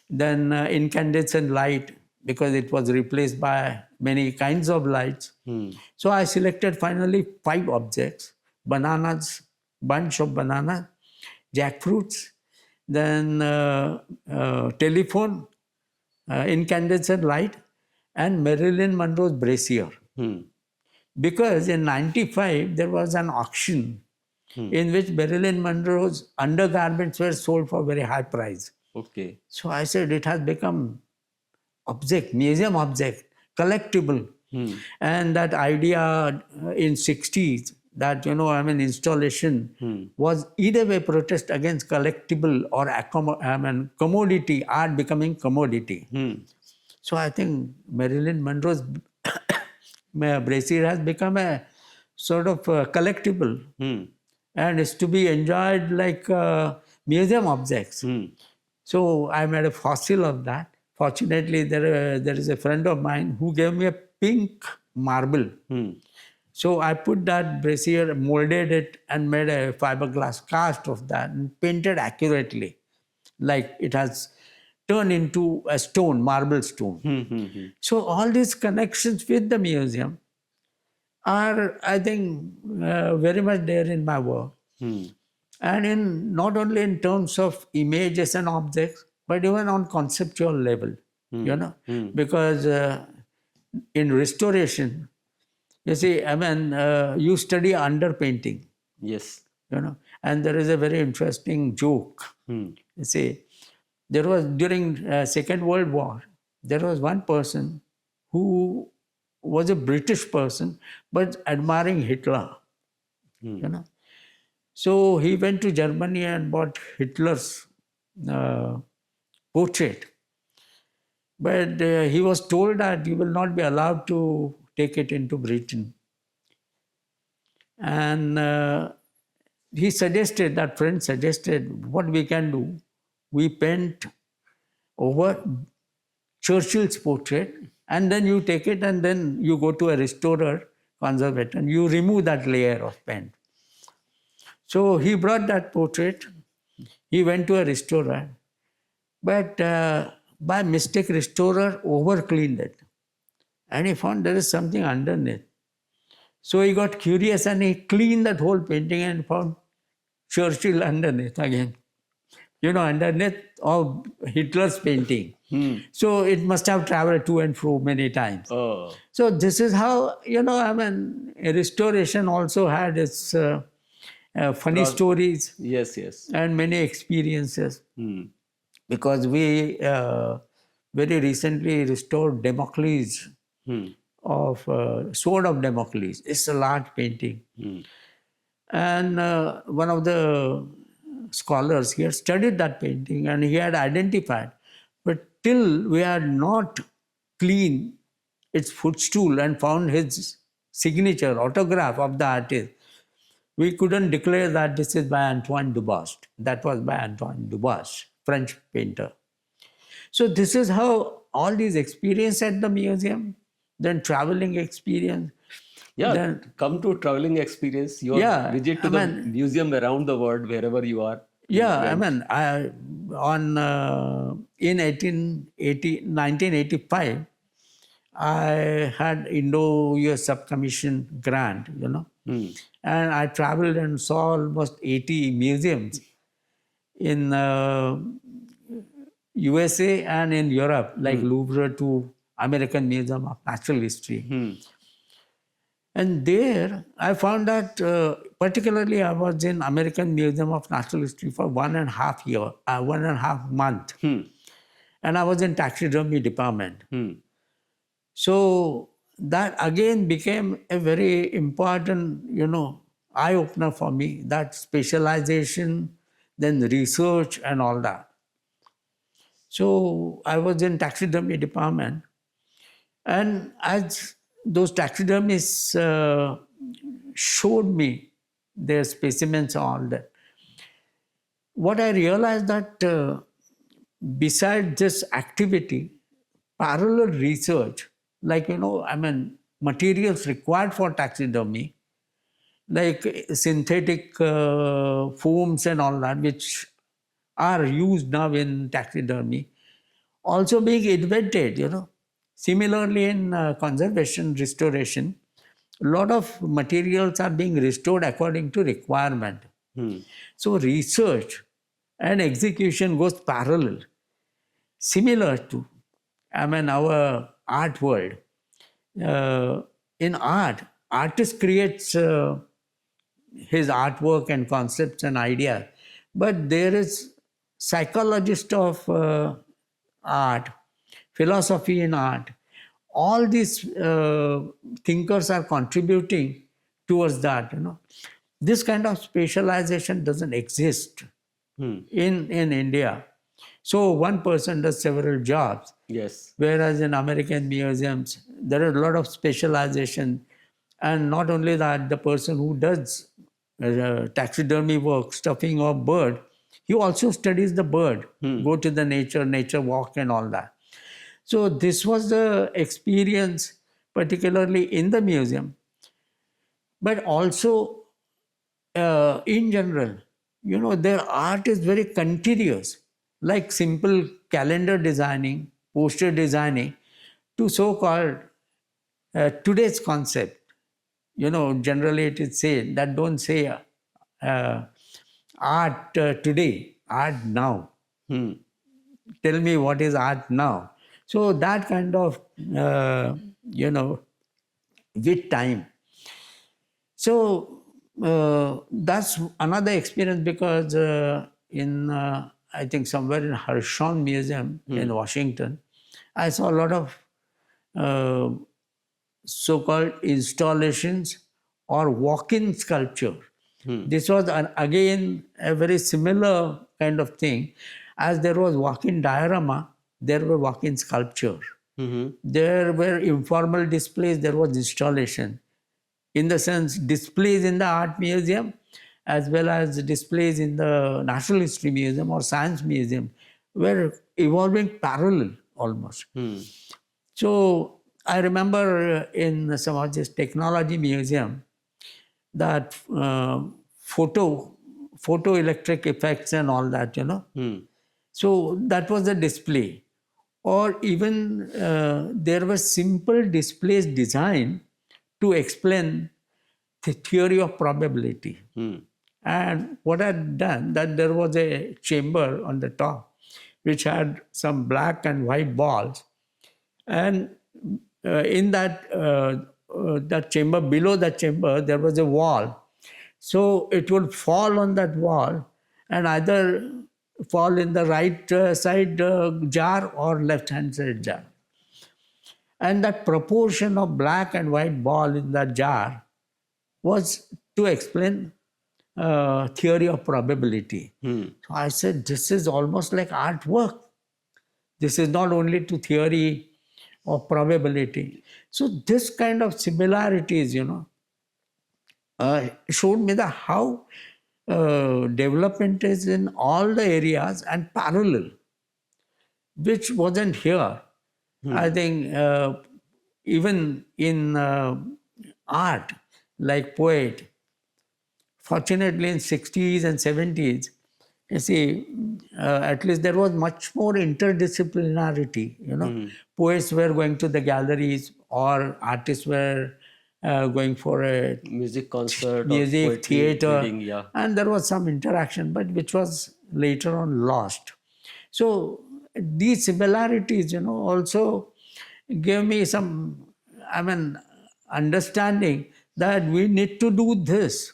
Then incandescent light, because it was replaced by many kinds of lights. So I selected finally 5 objects: bananas, bunch of banana, jackfruits, then telephone, incandescent light, and Marilyn Monroe's brassiere. Because in 95 there was an auction in which Marilyn Monroe's undergarments were sold for very high price. Okay. So I said it has become object, museum object, collectible. And that idea in 60s, that installation was either a protest against collectible or commodity, art becoming commodity. So I think Marilyn Monroe's bracelet has become a sort of collectible and is to be enjoyed like museum objects. So I made a fossil of that. Fortunately, there is a friend of mine who gave me a pink marble. So I put that brassiere, molded it, and made a fiberglass cast of that and painted accurately, like it has turned into a stone, marble stone. So all these connections with the museum are, I think, very much there in my work. And in not only in terms of images and objects, but even on conceptual level, because in restoration, you see, you study underpainting, Yes. and there is a very interesting joke. You see, there was during Second World War, there was one person who was a British person, but admiring Hitler, So he went to Germany and bought Hitler's portrait. But he was told that you will not be allowed to take it into Britain. And that friend suggested, what we can do, we paint over Churchill's portrait, and then you take it and then you go to a restorer, conservator, and you remove that layer of paint. So he brought that portrait, he went to a restorer, but by mistake restorer over-cleaned it, and he found there is something underneath. So he got curious and he cleaned that whole painting and found Churchill underneath again. Underneath of Hitler's painting. So it must have traveled to and fro many times. Oh. So this is how, a restoration also had its funny stories, Yes, yes. and many experiences. Hmm. Because we very recently restored Damocles Hmm. of Sword of Damocles. It's a large painting. Hmm. And one of the scholars, he had studied that painting and he had identified, but till we had not cleaned its footstool and found his signature, autograph of the artist, we couldn't declare that this is by Antoine Dubois. That was by Antoine Dubois, French painter. So this is how all these experience at the museum, then traveling experience, Yeah, then come to traveling experience, your Yeah, visit to I the mean- museum around the world, wherever you are. you yeah, I went. mean, in 1985, I had Indo-US subcommission grant, Hmm. and I traveled and saw almost 80 museums in USA and in Europe, like Louvre to American Museum of Natural History. Hmm. And there I found that particularly I was in American Museum of Natural History for 1.5 month. Hmm. And I was in taxidermy department. Hmm. So that again became a very important, eye-opener for me, that specialization, then research and all that. So I was in taxidermy department, and as those taxidermists showed me their specimens and all that, what I realized that besides this activity, parallel research, like, materials required for taxidermy, like synthetic foams and all that, which are used now in taxidermy, also being invented. Similarly, in conservation, restoration, a lot of materials are being restored according to requirement. Hmm. So research and execution goes parallel, similar to, our art world. In art, artist creates his artwork and concepts and ideas, but there is psychologist of art, philosophy in art. All these thinkers are contributing towards that. This kind of specialization doesn't exist Hmm. in India. So one person does several jobs, Yes. whereas in American museums, there are a lot of specialization. And not only that, the person who does taxidermy work, stuffing of bird, he also studies the bird, go to the nature walk and all that. So this was the experience, particularly in the museum, but also in general. Their art is very continuous, like simple calendar designing, poster designing, to so-called today's concept. Generally it is said that don't say art today, art now. Hmm. Tell me what is art now. So that kind of, with time. So that's another experience, because I think somewhere in Hirshhorn Museum in Washington, I saw a lot of so-called installations or walk-in sculpture. This was again a very similar kind of thing. As there was walk-in diorama, there were walk-in sculpture. Hmm. There were informal displays, there was installation. In the sense, displays in the art museum as well as displays in the Natural History Museum or Science Museum were evolving parallel almost. Hmm. So I remember in some of this technology museum that photo electric effects and all that. Hmm. So that was the display. Or even there were simple displays designed to explain the theory of probability. Hmm. And what I'd done, that there was a chamber on the top which had some black and white balls. And in that chamber, below that chamber, there was a wall. So it would fall on that wall and either fall in the right side jar or left hand side jar. And that proportion of black and white ball in that jar was to explain theory of probability. So I said, this is almost like artwork. This is not only to theory of probability. So this kind of similarities, showed me the how development is in all the areas and parallel, which wasn't here. I think even in art, like poet, fortunately in 60s and 70s, you see, at least there was much more interdisciplinarity. Poets were going to the galleries or artists were going for a Music concert, music, or poetry theater, reading, yeah. and there was some interaction, but which was later on lost. So these similarities, also gave me some, understanding that we need to do this.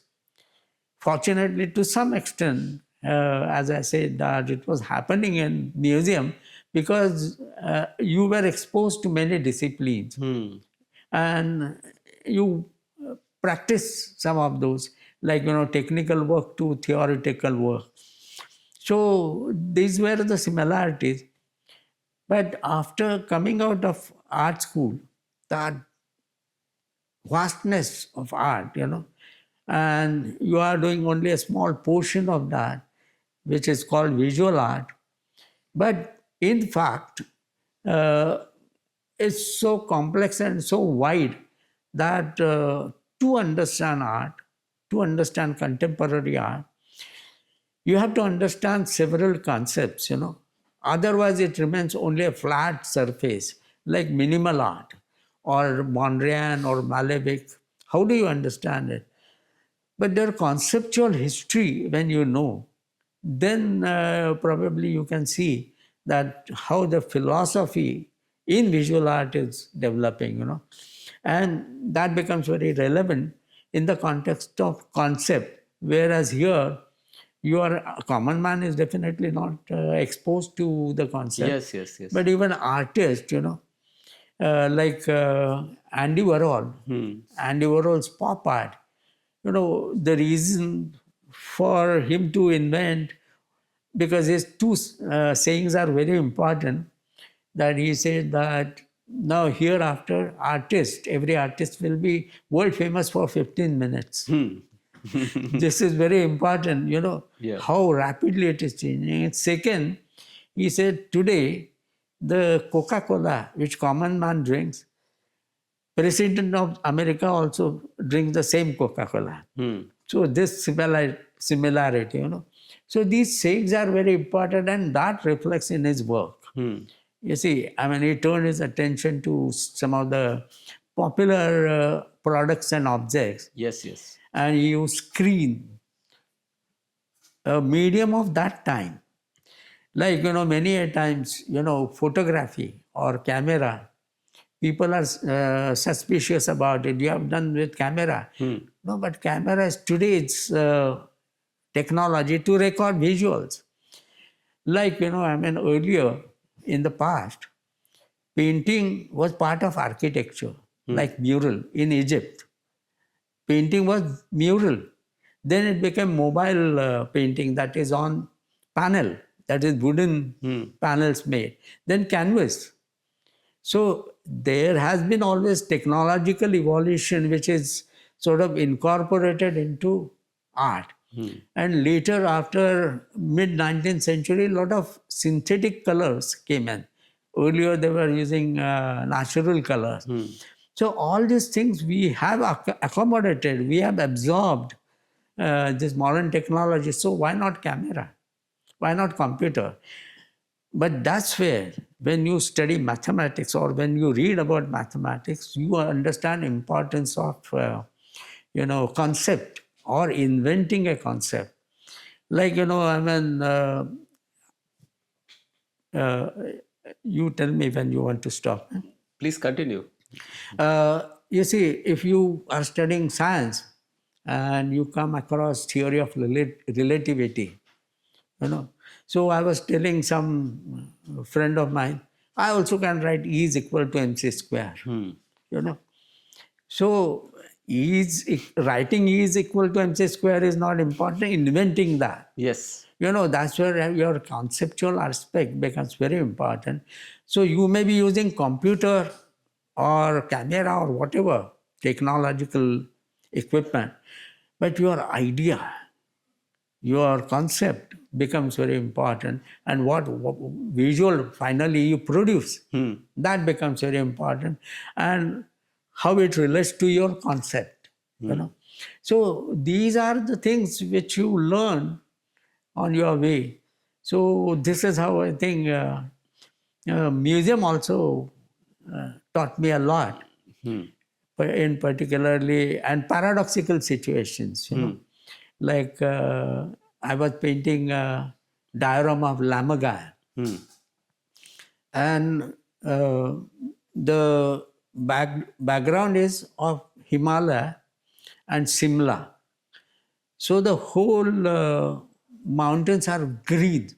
Fortunately, to some extent, as I said, that it was happening in museum because you were exposed to many disciplines and you practice some of those, like technical work to theoretical work. So these were the similarities. But after coming out of art school, that vastness of art, and you are doing only a small portion of that, which is called visual art. But in fact, uh, it's so complex and so wide that to understand art, to understand contemporary art, you have to understand several concepts, Otherwise, it remains only a flat surface, like minimal art or Mondrian or Malevich. How do you understand it? But their conceptual history, when you know, then probably you can see that how the philosophy in visual art is developing, And that becomes very relevant in the context of concept. Whereas here, a common man is definitely not exposed to the concept. Yes. But even artists, like Andy Warhol, Andy Warhol's pop art, the reason for him to invent, because his two sayings are very important, that he said that now hereafter every artist will be world famous for 15 minutes. This is very important, Yeah. how rapidly it is changing. And second, he said today the Coca-Cola, which common man drinks, President of America also drinks the same Coca-Cola. So this similarity, So these sayings are very important and that reflects in his work. You see, he turned his attention to some of the popular products and objects. Yes. And he used screen, a medium of that time. Like, many a times, photography or camera, people are suspicious about it. You have done with camera. No, but camera is today's technology to record visuals. Like, earlier in the past, painting was part of architecture, like mural in Egypt. Painting was mural. Then it became mobile painting, that is on panel, that is wooden panels made. Then canvas. So there has been always technological evolution which is sort of incorporated into art. And later, after mid-19th century, a lot of synthetic colors came in. Earlier, they were using natural colors. So all these things we have accommodated, we have absorbed this modern technology. So why not camera? Why not computer? But that's where, when you study mathematics or when you read about mathematics, you understand importance of, concept or inventing a concept. Like, you tell me when you want to stop. Please continue. You see, if you are studying science, and you come across theory of relativity, you know. So I was telling some friend of mine, I also can write E is equal to mc square, you know. So writing E is equal to mc square is not important. Inventing that, Yes. you know, that's where your conceptual aspect becomes very important. So you may be using computer or camera or whatever technological equipment, but your idea, your concept becomes very important, and what visual finally you produce, that becomes very important, and how it relates to your concept, you know. So these are the things which you learn on your way. So this is how I think museum also taught me a lot, in particularly and paradoxical situations, you know. Like I was painting a diorama of Lamagar, and the background is of Himalaya and Simla. So the whole mountains are green,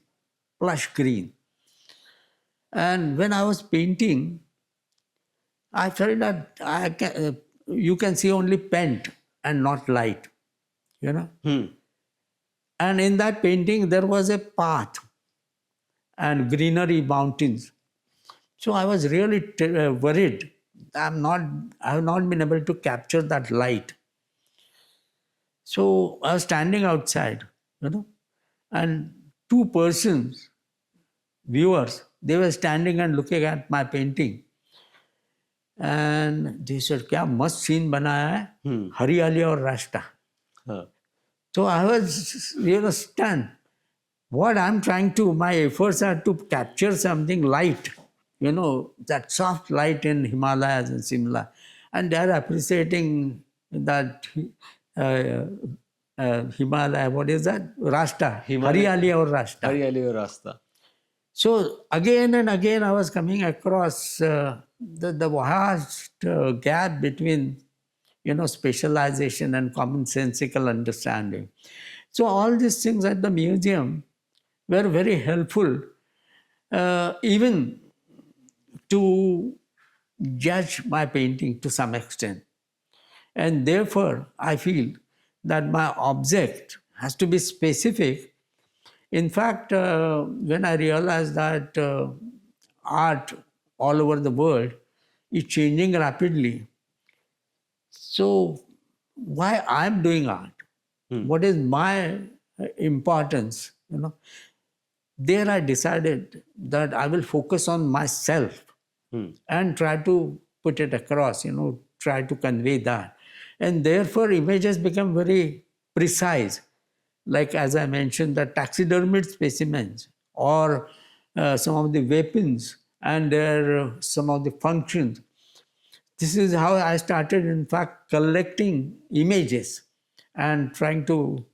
plush green. And when I was painting, I felt that you can see only paint and not light, you know. And in that painting, there was a path and greenery, mountains. So I was really worried. I have not been able to capture that light. So I was standing outside, you know, and two persons, viewers, they were standing and looking at my painting. And they said, क्या मस्त scene बनाया है, हरियाली और रास्ता. So I was, you know, stunned. What I'm trying to, my efforts are to capture something light, you know, that soft light in Himalayas and Simla. And they're appreciating that Himalaya, what is that? Rasta, Hariyali or Rasta. Hariyali or Rasta. So again and again I was coming across the vast gap between, you know, specialization and commonsensical understanding. So all these things at the museum were very helpful, even to judge my painting to some extent. And therefore, I feel that my object has to be specific. In fact, when I realized that art all over the world is changing rapidly, so why I'm doing art? What is my importance? You know, there I decided that I will focus on myself and try to put it across, you know, try to convey that. And therefore images become very precise. Like as I mentioned, the taxidermied specimens or some of the weapons and some of the functions. This is how I started, in fact, collecting images and trying to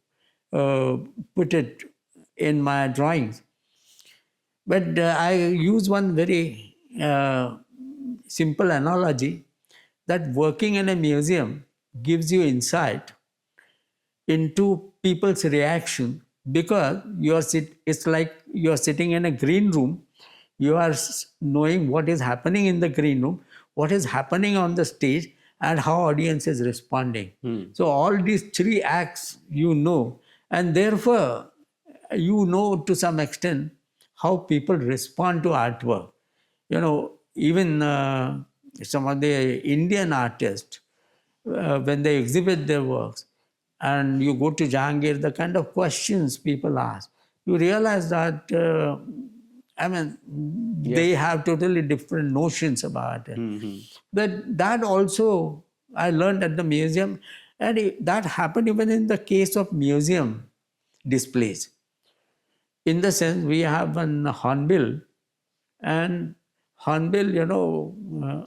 put it in my drawings. But I use one very simple analogy that working in a museum gives you insight into people's reaction, because it's like you're sitting in a green room, you are knowing what is happening in the green room, what is happening on the stage, and how audience is responding. So all these three acts you know, and therefore you know to some extent how people respond to artwork. You know, even some of the Indian artists, when they exhibit their works, and you go to Jenhagir, the kind of questions people ask, you realize that, they have totally different notions about it. But that also I learned at the museum, and that happened even in the case of museum displays. In the sense, we have one hornbill, and hornbill, you know,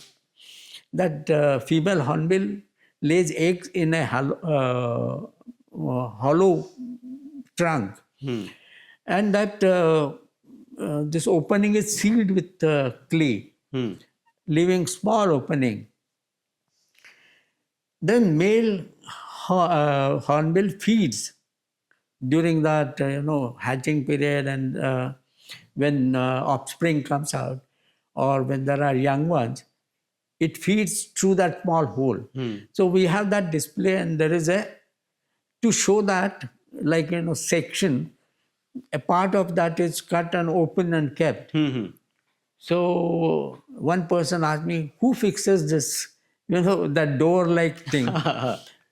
that female hornbill lays eggs in a hollow trunk, and that this opening is sealed with clay, leaving small opening. Then male hornbill feeds during that hatching period, and when offspring comes out, or when there are young ones, it feeds through that small hole. So we have that display, and there is a, to show that, like section, a part of that is cut and open and kept. So one person asked me, who fixes this, that door like thing?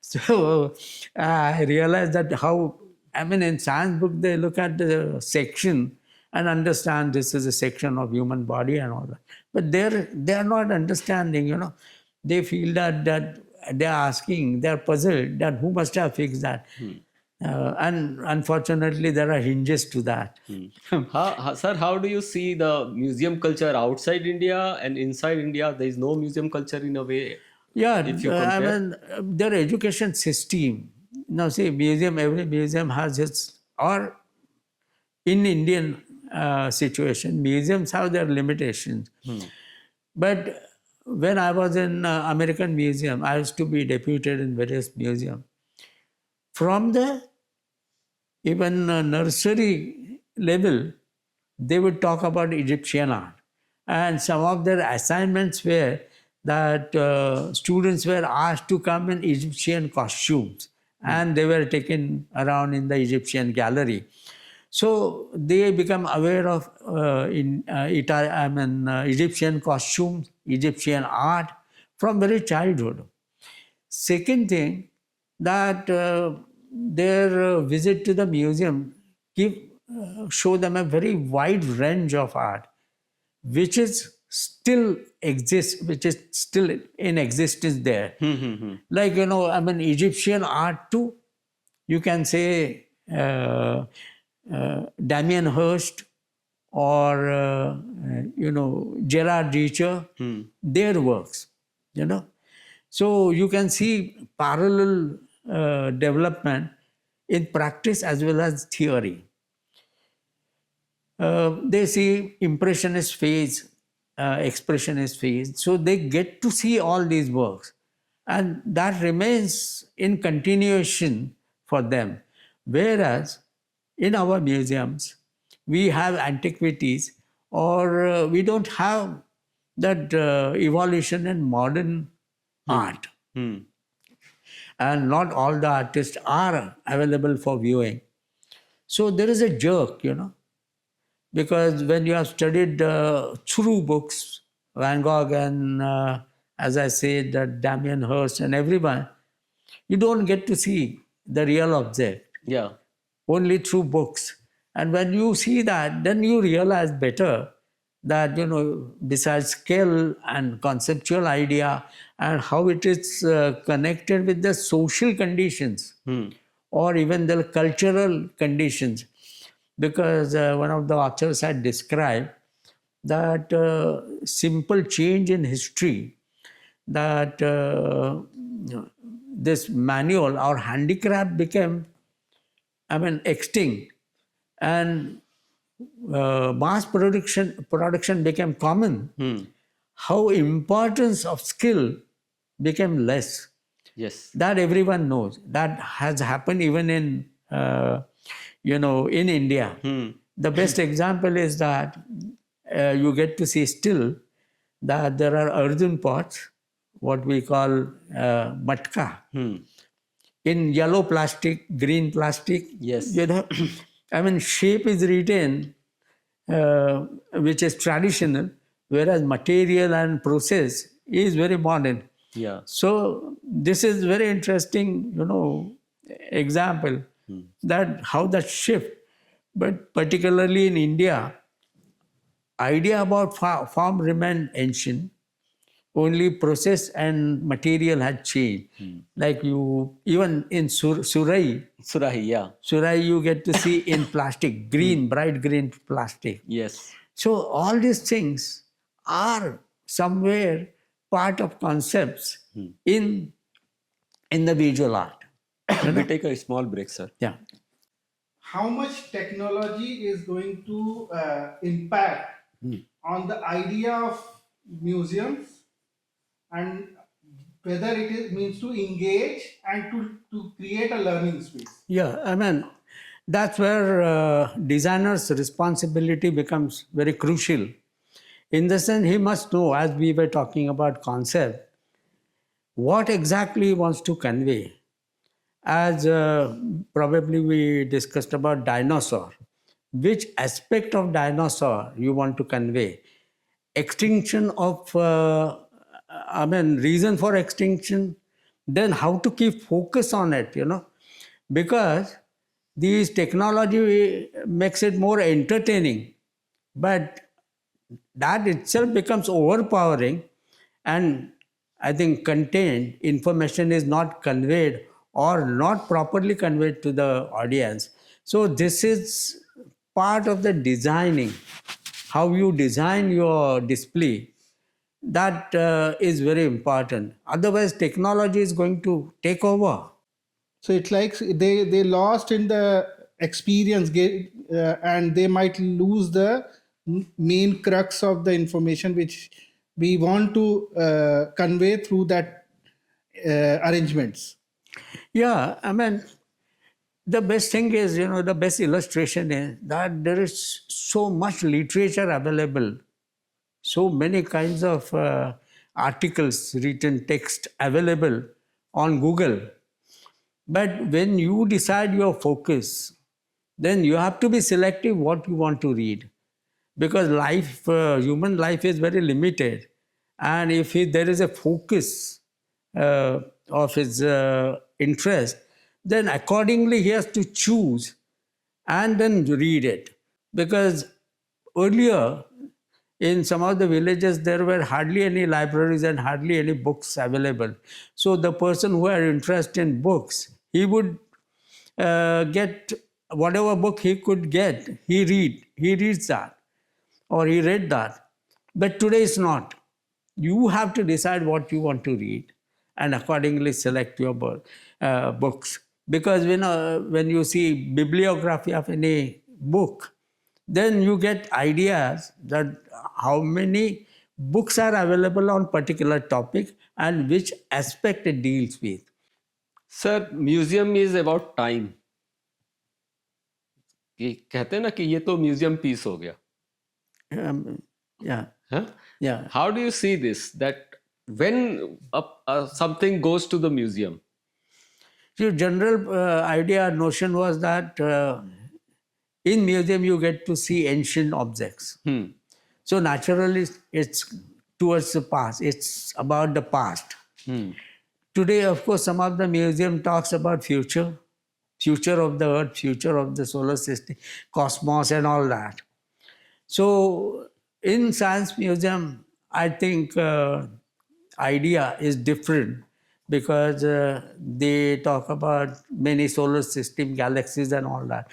So I realized that how, in science book, they look at the section and understand this is a section of human body and all that. But they're not understanding, They feel that they're asking, they're puzzled that who must have fixed that. And unfortunately, there are hinges to that. Sir, how do you see the museum culture outside India and inside India? There is no museum culture in a way. Yeah, If you compare. their education system. Now, see, every museum has its, or in Indian situation, museums have their limitations. But when I was in American museum, I used to be deputed in various museums. From the even nursery level, they would talk about Egyptian art. And some of their assignments were that students were asked to come in Egyptian costumes, and they were taken around in the Egyptian gallery. So they become aware of Egyptian costumes, Egyptian art from very childhood. Second thing, that their visit to the museum show them a very wide range of art, which is still in existence there. Like Egyptian art too. You can say Damien Hirst or Gerard Dieter, their works. So you can see parallel development in practice as well as theory. They see impressionist phase, expressionist phase. So they get to see all these works. And that remains in continuation for them. Whereas in our museums, we have antiquities, or we don't have that evolution in modern art. And not all the artists are available for viewing. So there is a jerk, because when you have studied through books, Van Gogh and, as I said, Damien Hirst and everyone, you don't get to see the real object. Yeah. Only through books. And when you see that, then you realize better that, besides skill and conceptual idea and how it is connected with the social conditions or even the cultural conditions. Because one of the authors had described that simple change in history, that this manual or handicraft became, extinct, and mass production became common. How importance of skill became less. Yes. That everyone knows. That has happened even in in India. The best example is that you get to see still that there are earthen pots, what we call matka, in yellow plastic, green plastic. Yes. Shape is retained, which is traditional, whereas material and process is very modern. Yeah. So this is very interesting, example that how that shift. But particularly in India, idea about form remained ancient. Only process and material had changed. Like even in Surai, yeah. Surai you get to see in plastic, green, bright green plastic. Yes. So all these things are somewhere part of concepts in the visual art. We take a small break, sir. Yeah. How much technology is going to impact on the idea of museums, and whether it is means to engage and to create a learning space. Yeah, I mean, that's where designer's responsibility becomes very crucial. In the sense, he must know, as we were talking about concept, what exactly he wants to convey. As probably we discussed about dinosaur, which aspect of dinosaur you want to convey? Extinction of, reason for extinction, then how to keep focus on it, because these technology makes it more entertaining, but that itself becomes overpowering, and I think content information is not conveyed or not properly conveyed to the audience. So this is part of the designing, how you design your display. That is very important. Otherwise, technology is going to take over. So it's like they lost in the experience, and they might lose the main crux of the information which we want to convey through that arrangements. Yeah, the best thing is, the best illustration is that there is so much literature available, so many kinds of articles, written text available on Google. But when you decide your focus, then you have to be selective what you want to read, because life, human life is very limited. And if there is a focus of his interest, then accordingly he has to choose and then read it. Because earlier, in some of the villages, there were hardly any libraries and hardly any books available. So the person who had interest in books, he would get whatever book he could get, he reads that, or he read that. But today it's not. You have to decide what you want to read and accordingly select your books. Because when you see bibliography of any book, then you get ideas that how many books are available on particular topic and which aspect it deals with. Sir, museum is about time. ये कहते हैं ना कि ये तो museum piece हो गया. Yeah. Huh? Yeah. How do you see this? That when something goes to the museum? The general idea, notion was that in museum you get to see ancient objects. So naturally it's towards the past. It's about the past. Today, of course, some of the museum talks about future of the earth, future of the solar system, cosmos and all that. So in science museum, I think idea is different, because they talk about many solar system, galaxies and all that.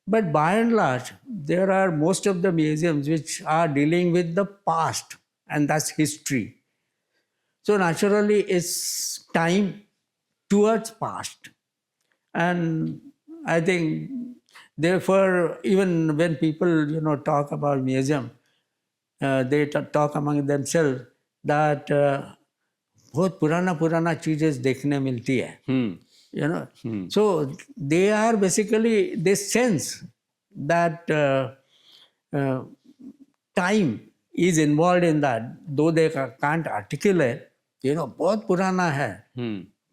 But by and large, there are most of the museums which are dealing with the past, and that's history. So naturally, it's time towards past. And I think, therefore, even when people, talk about museum, they talk among themselves that बहुत पुराना चीजें देखने मिलती है. So they are basically, they sense that time is involved in that, though they can't articulate. बहुत पुराना है.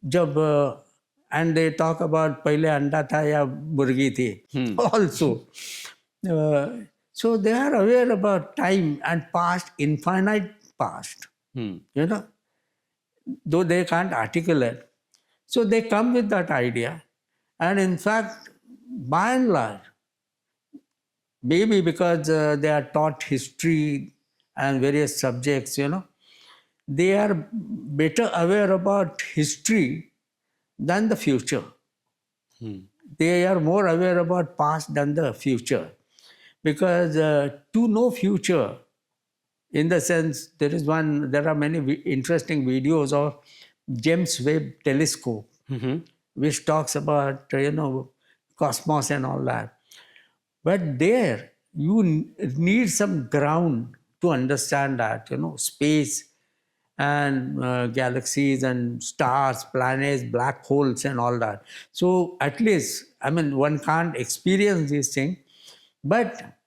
जब and they talk about पहले अंडा था या मुर्गी थी also. So they are aware about time and past, infinite past. Though they can't articulate. So they come with that idea. And in fact, by and large, maybe because they are taught history and various subjects, they are better aware about history than the future. They are more aware about past than the future. Because to know future, in the sense, there are many interesting videos of James Webb telescope, which talks about, cosmos and all that. But there, you need some ground to understand that, space and galaxies and stars, planets, black holes, and all that. So at least, I mean, one can't experience these things, but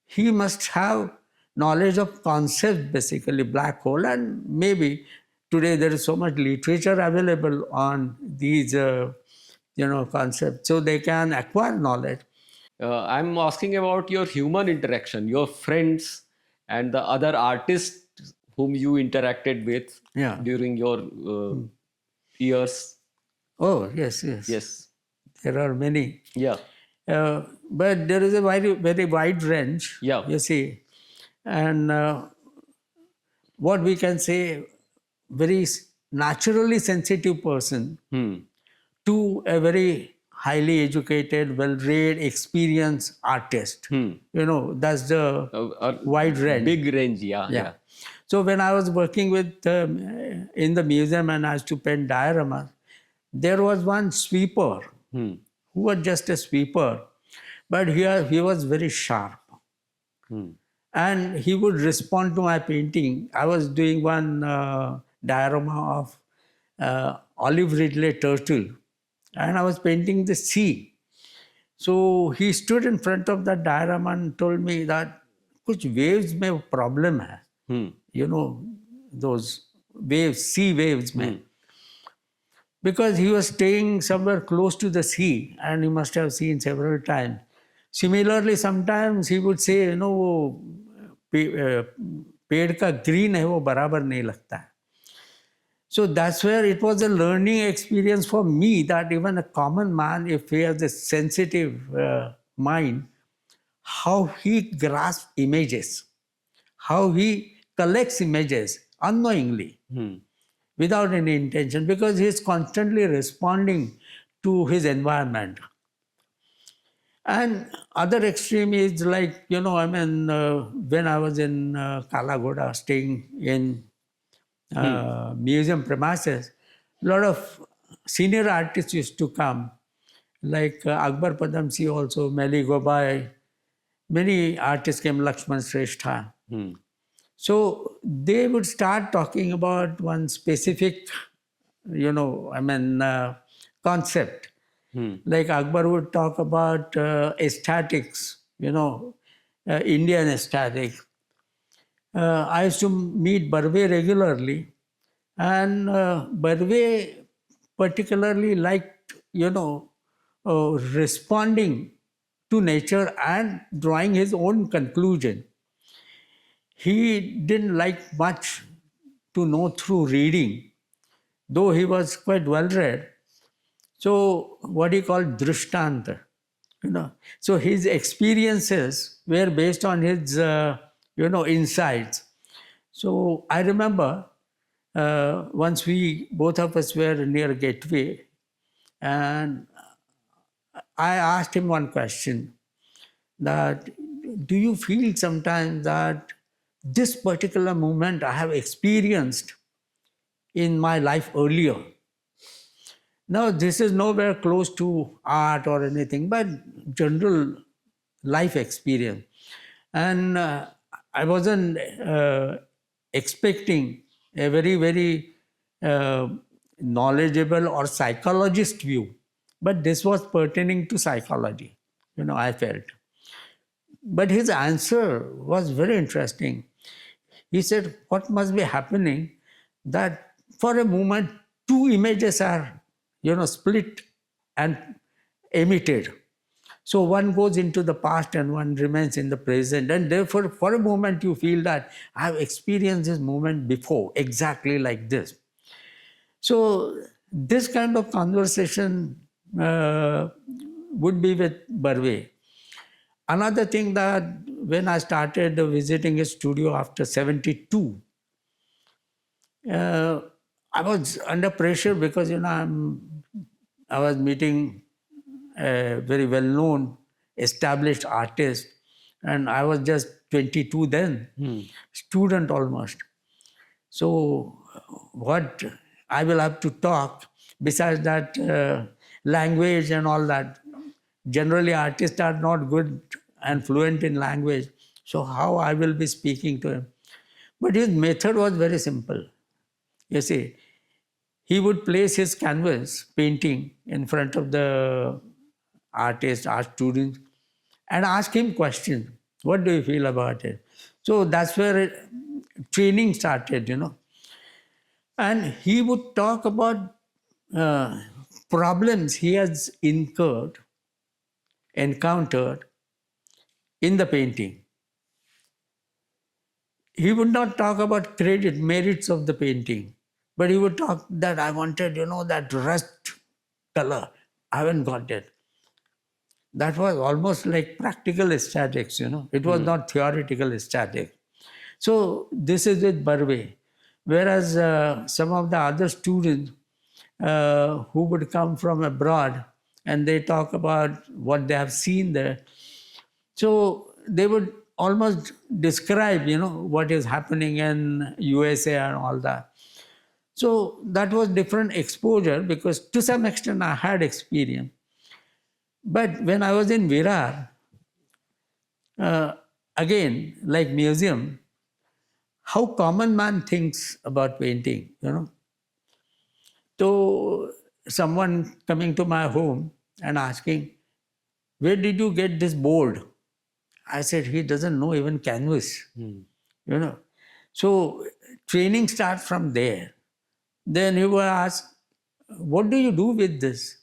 he must have knowledge of concept, basically black hole, and maybe today there is so much literature available on these, concepts, so they can acquire knowledge. I'm asking about your human interaction, your friends, and the other artists whom you interacted with Yeah. during your years. Oh, yes, yes. Yes. There are many. Yeah. But there is a very wide range, Yeah. you see. And what we can say, very naturally sensitive person Hmm. to a very highly educated, well-read, experienced artist. Hmm. That's the A wide range. big range. Yeah. Yeah. So when I was working with in the museum and I used to paint dioramas, there was one sweeper Hmm. who was just a sweeper, but he was very sharp. Hmm. And he would respond to my painting. I was doing one diorama of olive ridley turtle, and I was painting the sea. So he stood in front of that diorama and told me that कुछ waves में problem है. Hmm. Those waves, sea waves में. Because he was staying somewhere close to the sea and he must have seen several times. Similarly, sometimes he would say, वो पेड़ का green है वो बराबर नहीं लगता है. So that's where it was a learning experience for me that even a common man, if he has a sensitive mind, how he grasps images, how he collects images unknowingly, without any intention, because he is constantly responding to his environment. And other extreme is like, when I was in Kalagoda, staying in museum premises, a lot of senior artists used to come, like Akbar Padamsi also, Meli Gobai, many artists came, Lakshman Shrestha. So they would start talking about one specific, concept. Like Akbar would talk about aesthetics, Indian aesthetics. I used to meet Barve regularly, and Barve particularly liked, responding to nature and drawing his own conclusion. He didn't like much to know through reading, though he was quite well read. So what he called drishtanta, So his experiences were based on his, insights. So I remember once both of us were near Gateway, and I asked him one question, that do you feel sometimes that this particular moment I have experienced in my life earlier? Now, this is nowhere close to art or anything, but general life experience. And I wasn't expecting a very, very knowledgeable or psychologist view, but this was pertaining to psychology, I felt. But his answer was very interesting. He said, what must be happening that for a moment, two images are, split and emitted. So one goes into the past and one remains in the present. And therefore, for a moment, you feel that I have experienced this moment before, exactly like this. So this kind of conversation would be with Barve. Another thing that when I started visiting his studio after 72, I was under pressure because, I was meeting a very well-known, established artist, and I was just 22 then, student almost. So what I will have to talk, besides that language and all that, generally artists are not good and fluent in language, so how I will be speaking to him? But his method was very simple. You see, he would place his canvas painting in front of the artist, art student, and ask him questions. What do you feel about it? So that's where training started, And he would talk about problems he has encountered in the painting. He would not talk about merits of the painting, but he would talk that I wanted, that rust color. I haven't got it. That was almost like practical aesthetics, It was not theoretical aesthetics. So this is with Barve. Whereas some of the other students who would come from abroad and they talk about what they have seen there. So they would almost describe, what is happening in USA and all that. So that was different exposure because to some extent I had experience. But when I was in Virar, again, like museum, how common man thinks about painting, So someone coming to my home and asking, where did you get this board? I said, he doesn't know even canvas, So training starts from there. Then he will ask, what do you do with this?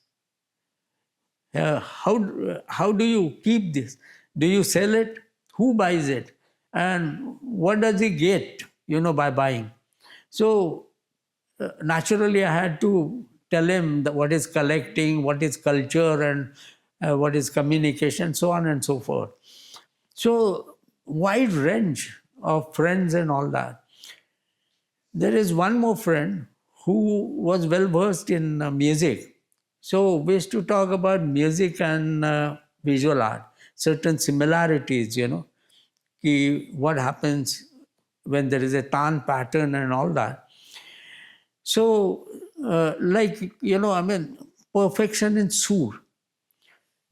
How do you keep this? Do you sell it? Who buys it? And what does he get, by buying? So naturally, I had to tell him what is collecting, what is culture, and what is communication, so on and so forth. So wide range of friends and all that. There is one more friend who was well versed in music. So we used to talk about music and visual art, certain similarities, what happens when there is a tan pattern and all that. So, perfection in sur.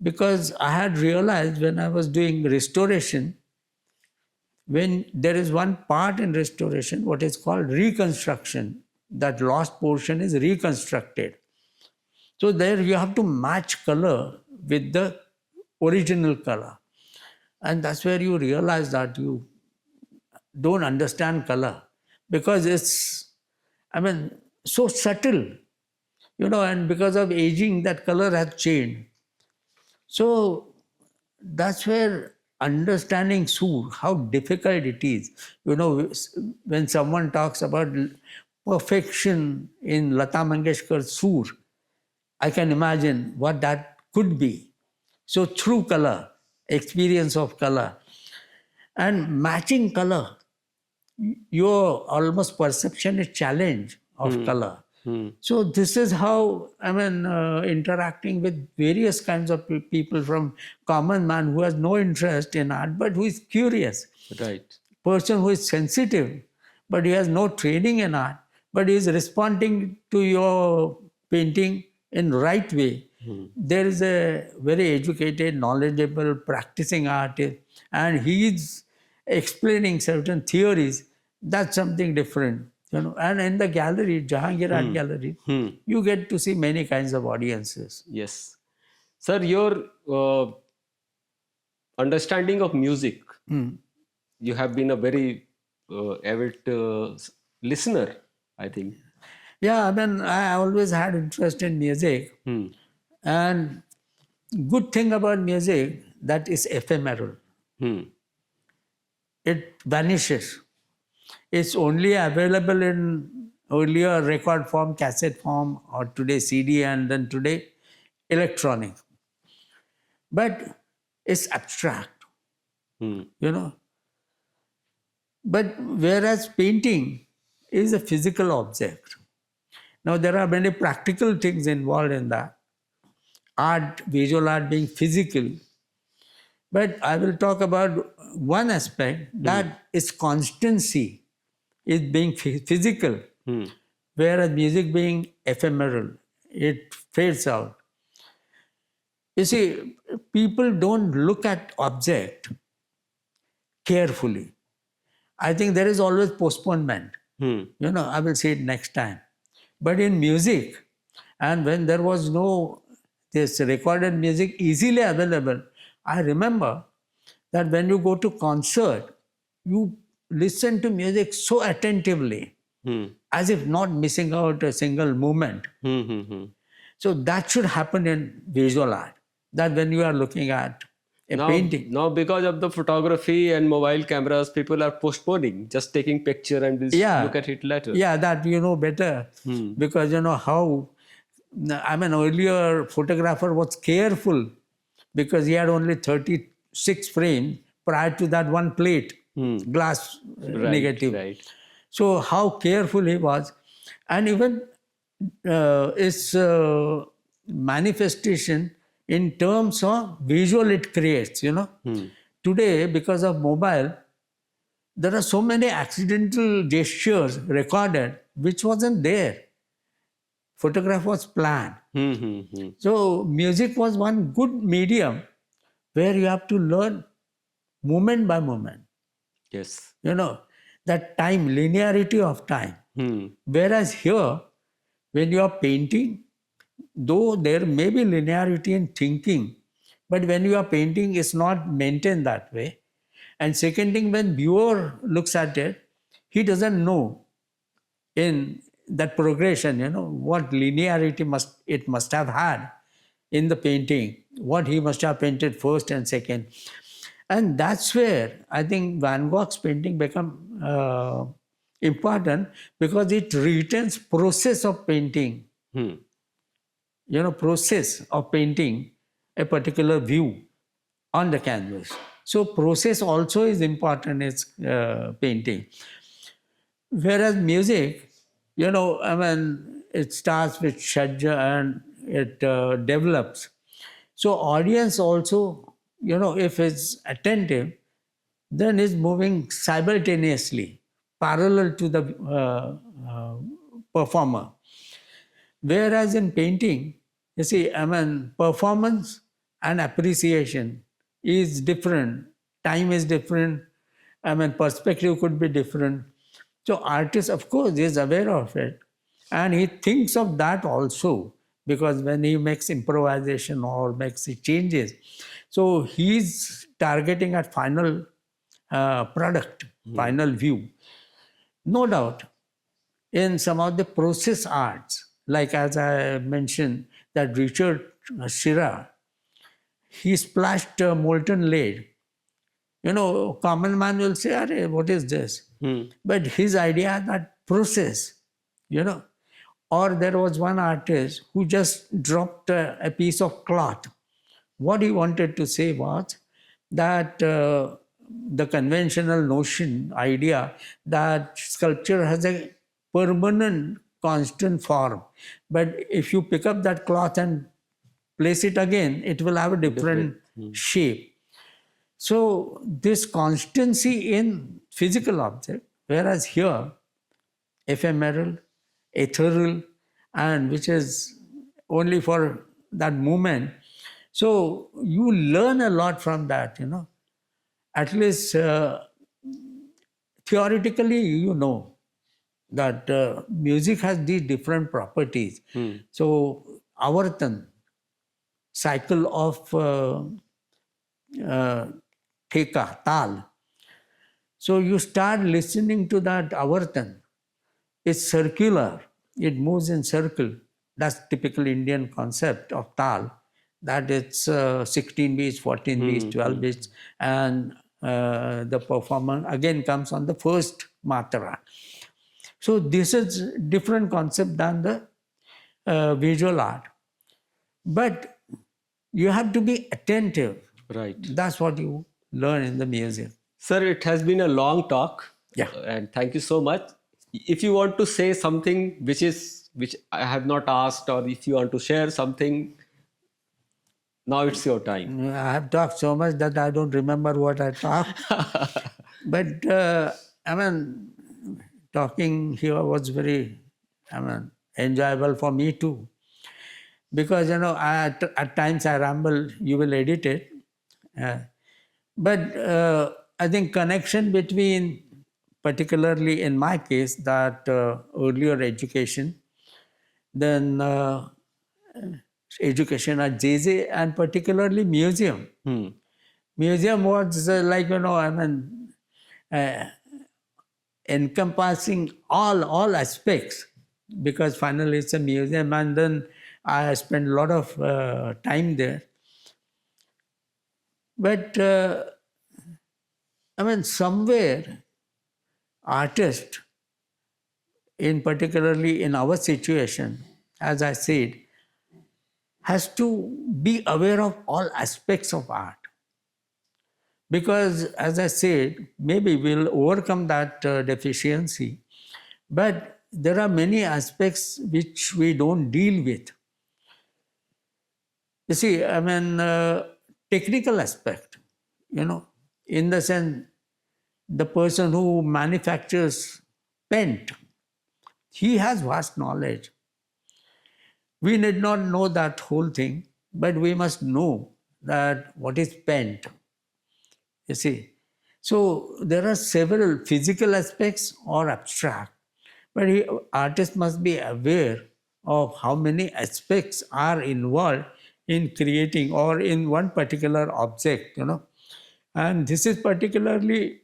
Because I had realized when I was doing restoration, when there is one part in restoration, what is called reconstruction, that lost portion is reconstructed. So there you have to match color with the original color. And that's where you realize that you don't understand color because it's, so subtle, and because of aging, that color has changed. So that's where understanding sur, how difficult it is. When someone talks about perfection in Lata Mangeshkar's sur, I can imagine what that could be. So through color, experience of color, and matching color, your almost perception is challenge of color. So this is how, interacting with various kinds of people, from common man who has no interest in art, but who is curious. Right. Person who is sensitive, but he has no training in art, but he is responding to your painting in right way. There is a very educated, knowledgeable, practicing artist, and he is explaining certain theories. That's something different. And in the gallery, Jenhagir Art Gallery, you get to see many kinds of audiences. Yes. Sir, your understanding of music, you have been a very avid listener, I think. Yeah, I always had interest in music. And good thing about music, that is ephemeral. It vanishes. It's only available in earlier record form, cassette form, or today CD, and then today electronic. But it's abstract, But whereas painting is a physical object. Now there are many practical things involved in that. Art, visual art being physical. But I will talk about one aspect, that is constancy, is being physical, whereas music being ephemeral, it fades out. You see, people don't look at object carefully. I think there is always postponement. You know, I will see it next time. But in music, and when there was no this recorded music easily available, I remember that when you go to concert, you listen to music so attentively, as if not missing out a single moment. So that should happen in visual art. That when you are looking at a painting, Now, because of the photography and mobile cameras, people are postponing, just taking picture and we'll yeah, look at it later. yeah, that you know better, because you know how. I mean, earlier photographer was careful because he had only 36 frames. Prior to that, one plate, glass negative. Right. So how careful he was, and even its manifestation in terms of visual it creates. You know, today because of mobile, there are so many accidental gestures recorded which wasn't there. Photograph was planned. So music was one good medium where you have to learn moment by moment. Yes. You know, that time, linearity of time. Whereas here, when you are painting, though there may be linearity in thinking, but when you are painting, it's not maintained that way. And second thing, when viewer looks at it, he doesn't know in that progression, you know, what linearity must have had in the painting, what he must have painted first and second. And that's where I think Van Gogh's painting become important, because it retains process of painting. You know, process of painting a particular view on the canvas. So process also is important in painting. Whereas music, you know, I mean, it starts with shadja and it develops. So audience also, you know, if it's attentive, then is moving simultaneously, parallel to the performer. Whereas in painting, you see, I mean, performance and appreciation is different. Time is different. I mean, perspective could be different. So artist, of course, is aware of it. And he thinks of that also, because when he makes improvisation or makes changes, so he's targeting at final product, final view. No doubt, in some of the process arts, like as I mentioned, that Richard Shira, he splashed molten lead. You know, common man will say, "Arey, what is this?" But his idea, that process, you know. Or there was one artist who just dropped a piece of cloth. What he wanted to say was that the conventional notion, idea that sculpture has a permanent, constant form. But if you pick up that cloth and place it again, it will have a different shape. So this constancy in physical object, whereas here, ephemeral, ethereal, and which is only for that moment. So you learn a lot from that, you know. At least theoretically, you know that music has these different properties. So avartan, cycle of theka, tal. So you start listening to that avartan. It's circular. It moves in circle. That's typical Indian concept of tal. That it's 16 beats, 14 beats, 12 beats, and the performer again comes on the first matra. So this is different concept than the visual art. But you have to be attentive. Right. That's what you learn in the music. Sir, it has been a long talk. Yeah. And thank you so much. If you want to say something which I have not asked, or if you want to share something, now it's your time. I have talked so much that I don't remember what I talked. But I mean, talking here was very, I mean, enjoyable for me too. Because, you know, at times I ramble, you will edit it. But I think connection between particularly in my case, that earlier education, then education at JJ, and particularly museum. Museum was encompassing all aspects, because finally it's a museum, and then I spent a lot of time there. But somewhere artist, in particularly in our situation, as I said, has to be aware of all aspects of art. Because, as I said, maybe we'll overcome that deficiency, but there are many aspects which we don't deal with. You see, technical aspect, in the sense, the person who manufactures paint, he has vast knowledge. We need not know that whole thing, but we must know that what is paint. You see, so there are several physical aspects or abstract, but artist must be aware of how many aspects are involved in creating or in one particular object, And this is particularly,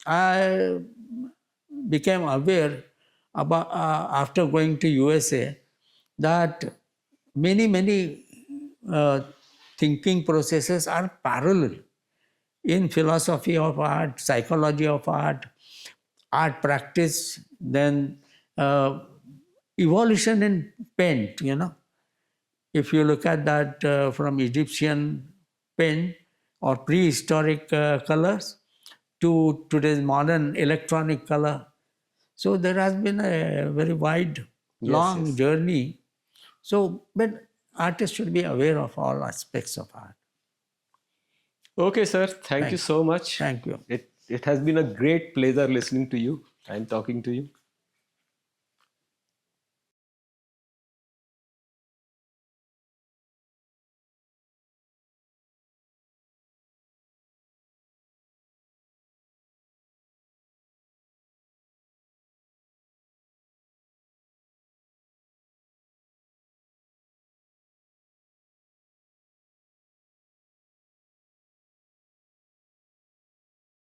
I became aware about after going to USA, that many thinking processes are parallel in philosophy of art, psychology of art practice, then evolution in paint, If you look at that from Egyptian paint or prehistoric colors to today's modern electronic color. So there has been a very wide, long journey. So, but artists should be aware of all aspects of art. Okay, sir. Thank you so much. Thank you. It has been a great pleasure listening to you and talking to you.